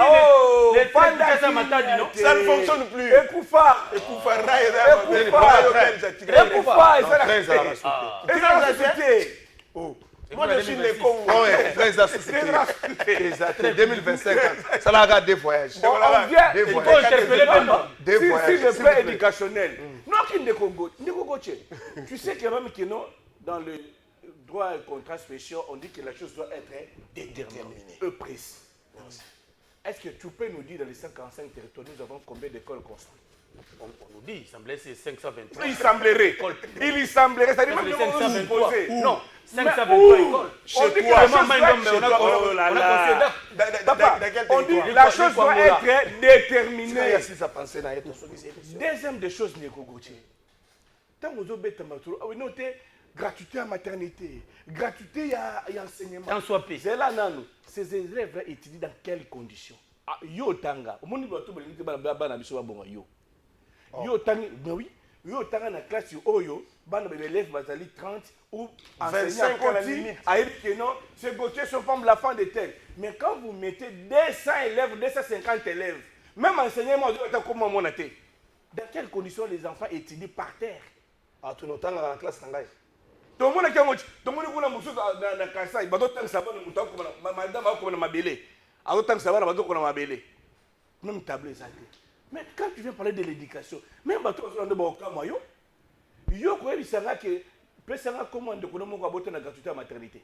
les trains de Matadi, non? Ça ne fonctionne plus. Écouffa. Écouffa, moi, je suis les Congo. Très associé. 2025, ça l'a regardé des voyages. On vient des voyages. Des voyages. Si le plan éducationnel. Non, qui ne Congo. Tu sais que même que non, dans le droit et contrat spéciaux, on dit que la chose doit être déterminée, précis. Est-ce que tu peux nous dire dans les 145 territoires, nous avons combien d'écoles construites? On nous dit, il semblerait c'est 523. Il semblerait. Il semblerait. C'est-à-dire que 523. Non, 523 écoles. Chez toi, on dit que la chose doit être déterminée. Deuxième des choses, Nico Gauthier. Tant que vous avez noté gratuité à maternité, gratuité à enseignement. Tant soit payé. C'est là, non. Ces élèves étudient dans quelles conditions? Yo tanga. Au monde où tu vas yo. Yo tanga, ben oui. Yo tanga na classe oyo, bana bébé élèves bazali 30 ou enseignant continue. Aïe que non, c'est Gauthier son femme la fin de tel. Mais quand vous mettez 200 élèves, 250 élèves, même enseignement comment mon athée. Dans quelles conditions les enfants étudient par terre? Ah, tout le temps dans la classe sangai. Tout le monde est comme tout le monde est comme dans la classe. Il va d'autres ça va nous talk comme madame va comme ma belé. À d'autres ça va na bato comme ma belé. Même tableau ça. Mais quand tu viens parler de l'éducation, même bato on de boka moyo. Yo ko ebisanga que pesanga comment de kono moko abote na gratuité à maternité.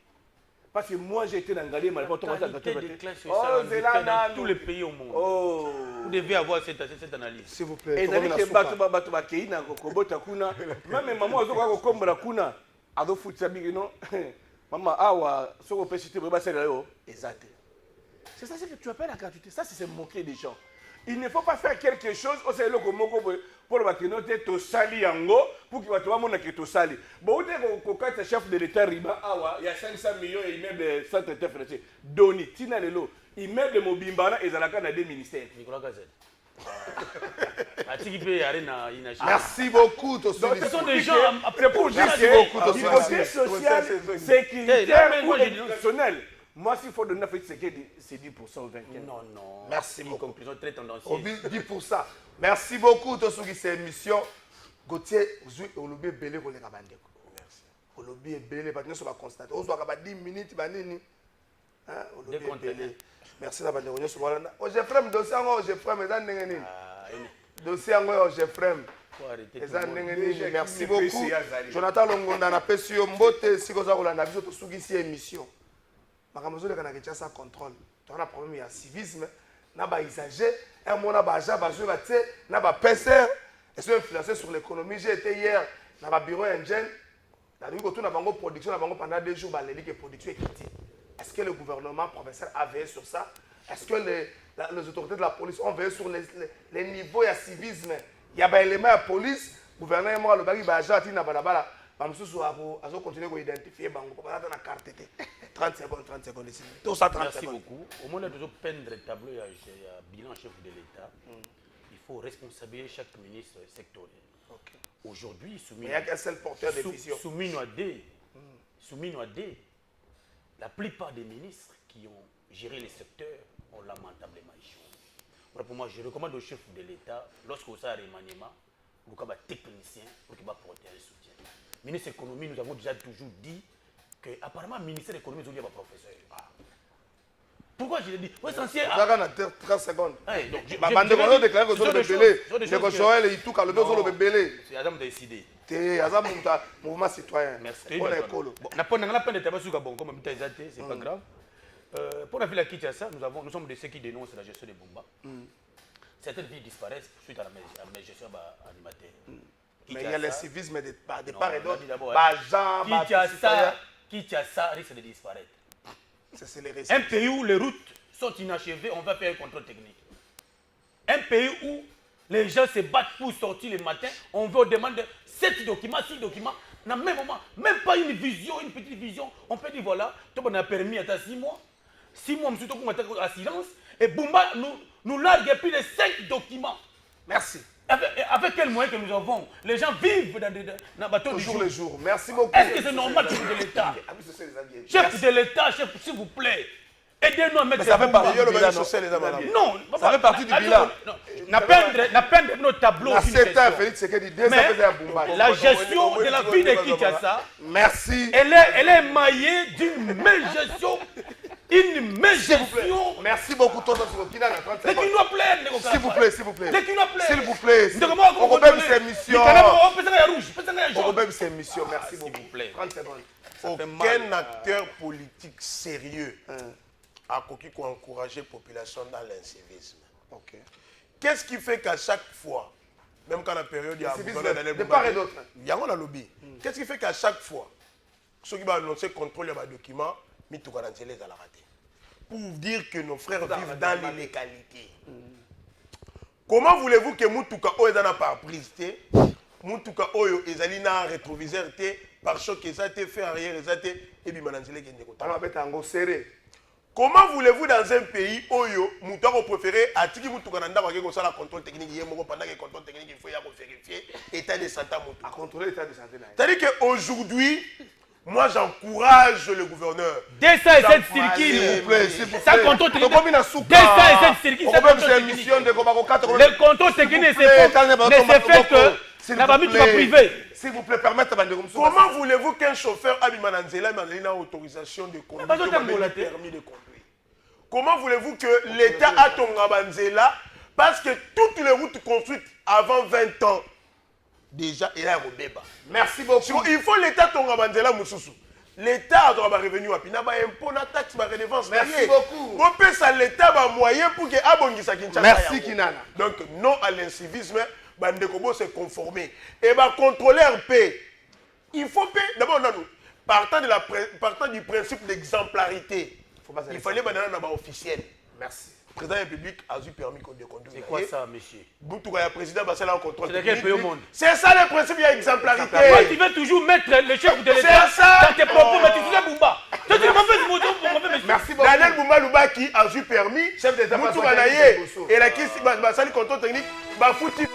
Parce que moi j'ai été dans Galé mal pour toi gratuité. Oh, c'est là dans tous les pays au monde. Oh, vous devez avoir cette analyse. S'il vous plaît. Et d'ailleurs que bato ba keina ko bota kuna, même maman azo ko kombra kuna. Ado futia bigi non. Maman awa soko pesité ba sala yo, exact. C'est ça que tu appelles la gratuité. Ça c'est se moquer des gens. Il ne faut pas faire quelque chose au c'est le komoko pour ba kenote to sali yango pour que bato mona que to sali. Bon ko kata chef de l'état riba awa il y a 500 millions et immeuble centre interférentiel. Doni tina lelo immeuble mobimbana ezalaka na deux ministères. Nicolas Gazette. Merci beaucoup, ce sont des gens pour dire que social, sécuritaire ou éducationnel. Moi, s'il faut donner c'est 10% ou 20%. Non, non. Merci beaucoup. Conclusion très tendancieuse. 10%. Merci beaucoup, Tosugi, cette émission. Gauthier, vous avez oublié belé pour les cabandeko. Merci. Vous avez oublié belé, parce que nous sommes constatés. Vous avez 10 minutes, banini. Hein, vous avez belé. Merci la bande. Oh, j'ai frère, dossier en j'ai frère, mais dossier en j'ai frère. Merci beaucoup. Jonathan Longonda na pesio mbote si koza kolanda biso to sugisi émission. Makamozo le kana ketcha contrôle. Tu as un problème ya civisme na ba usager un mona ba agent ba jouer ba té na ba PCR et sont influencés sur l'économie. J'ai été hier na ba bureau indien. Na dit que tout na bango production na bango pendant 2 jours ba leli que production est quittée. Est-ce que le gouvernement provincial a veillé sur ça? Est-ce que les autorités de la police ont veillé sur les niveaux de civisme? Il y a des éléments de police, le gouvernement le bagage agent qui n'a pas là-bas, à continuer à identifier bango pour la carte 30 secondes ici. Tout ça 30 Merci secondes. beaucoup. Au moment de toujours peindre le tableau bilan chef de l'État, il faut responsabiliser chaque ministre sectoriel. Okay. Aujourd'hui, il n'y a qu'un seul porteur de vision. Soumis à D, la plupart des ministres qui ont géré les secteurs ont lamentablement échoué. Voilà, pour moi, je recommande au chef de l'État, lorsque vous avez un remaniement, vous avez un technicien pour qu'il va porter un soutien. Ministre de l'économie, nous avons déjà toujours dit que, apparemment, le ministère de l'économie, vous avez un professeur. Pourquoi je l'ai dit? Vous essentiel. Vous avez 30 secondes. Je vais déclarer que vous avez belé. Le Joël et tout, quand le dos le belé. C'est Adam de décider. C'est un mouvement citoyen. Merci. On est écolo. On a pas peine de tabac bon, comme c'est pas grave. Pour la ville à Kinshasa, nous sommes de ceux qui dénoncent la gestion des bombas. Certaines villes disparaissent suite à la gestion animataire. Mais il y a l'incivisme de part et d'autre. Kinshasa risque de disparaître. C'est les un pays où les routes sont inachevées, on va faire un contrôle technique. Un pays où les gens se battent pour sortir le matin, on veut demander 7 documents, 6 documents. Dans le même moment, même pas une vision, une petite vision. On peut dire voilà, on a permis à 6 mois. 6 mois, nous sommes à silence. Et Bumba nous largue plus de 5 documents. Merci. Avec quels moyens que nous avons? Les gens vivent dans des bateaux du jour. Le jour. Merci beaucoup. Est-ce que c'est normal, chef de l'État? Chef de l'État, chef, s'il vous plaît. Aidez-nous à mettre ça fait partie du bilan. Non, ça fait partie du bilan. N'apprendre nos tableaux. La gestion de la ville de Kinshasa, merci. Elle est émaillée d'une gestion. Une gestion. Merci beaucoup. S'il vous plaît, s'il vous plaît. S'il vous plaît. On peut même ces missions. On peut même ces missions. Merci beaucoup. 30 secondes. Aucun acteur politique sérieux a encouragé la population dans l'incivisme. Qu'est-ce qui fait qu'à chaque fois, même quand la période de part et d'autre, il y a un lobby. Qu'est-ce qui fait qu'à chaque fois, ceux qui vont annoncer contrôle des documents, pour dire que nos frères vivent dans l'illégalité? Comment voulez-vous que Moutouka Oyo est dans la pare-brise, Moutouka Oyo est allé dans le rétroviseur, par choc que ça a été fait arrière, et puis Mananzele qui est comment voulez-vous dans un pays Oyo, Moutouka préféré, à Tiki Moutouka Nanda, qui a le contrôle technique, pendant que le contrôle technique, il faut vérifier l'état de santé à Moutouka. À contrôler l'état de santé. C'est-à-dire qu'aujourd'hui, moi, j'encourage le gouverneur. 207 circuits. S'il vous plaît, s'il vous plaît. Ça contrôle technique. 207 circuits. Le contrôle technique ne se fait que la famille va priver. S'il vous plaît, permettez-moi de vous. Comment voulez-vous qu'un chauffeur Abimananzela ait une autorisation de conduire, permis de conduire? Comment voulez-vous que l'État a ton Rabanzela parce que toutes les routes construites avant 20 ans, déjà, il y a un rebéba. Merci beaucoup. Il faut l'État ton Rabanzela Moussoussou. L'État doit avoir revenu à Pina, impôt, taxe, redevance. Merci beaucoup. On peut ça l'État a moyen pour que Abongisa Kinshasa. Merci Kinana. Donc non à l'incivisme, Bandekobo se conformer et contrôler un paix. Il faut payer. D'abord, partant du principe d'exemplarité, il fallait un officiel. Merci. Le président de la République a eu permis de conduire. C'est quoi ça, monsieur? Le président va en contrôle. C'est quel pays au monde? C'est ça le principe d'exemplarité. Toi, tu veux toujours mettre le chef de l'État dans tes propos, mais tu faisais Bumba. Toi, tu m'as fait ce mot pour mauvais monsieur. Merci beaucoup. Daniel Bumba Loubaki a eu permis. Chef d'État. Et la qui, contrôle technique, foutu.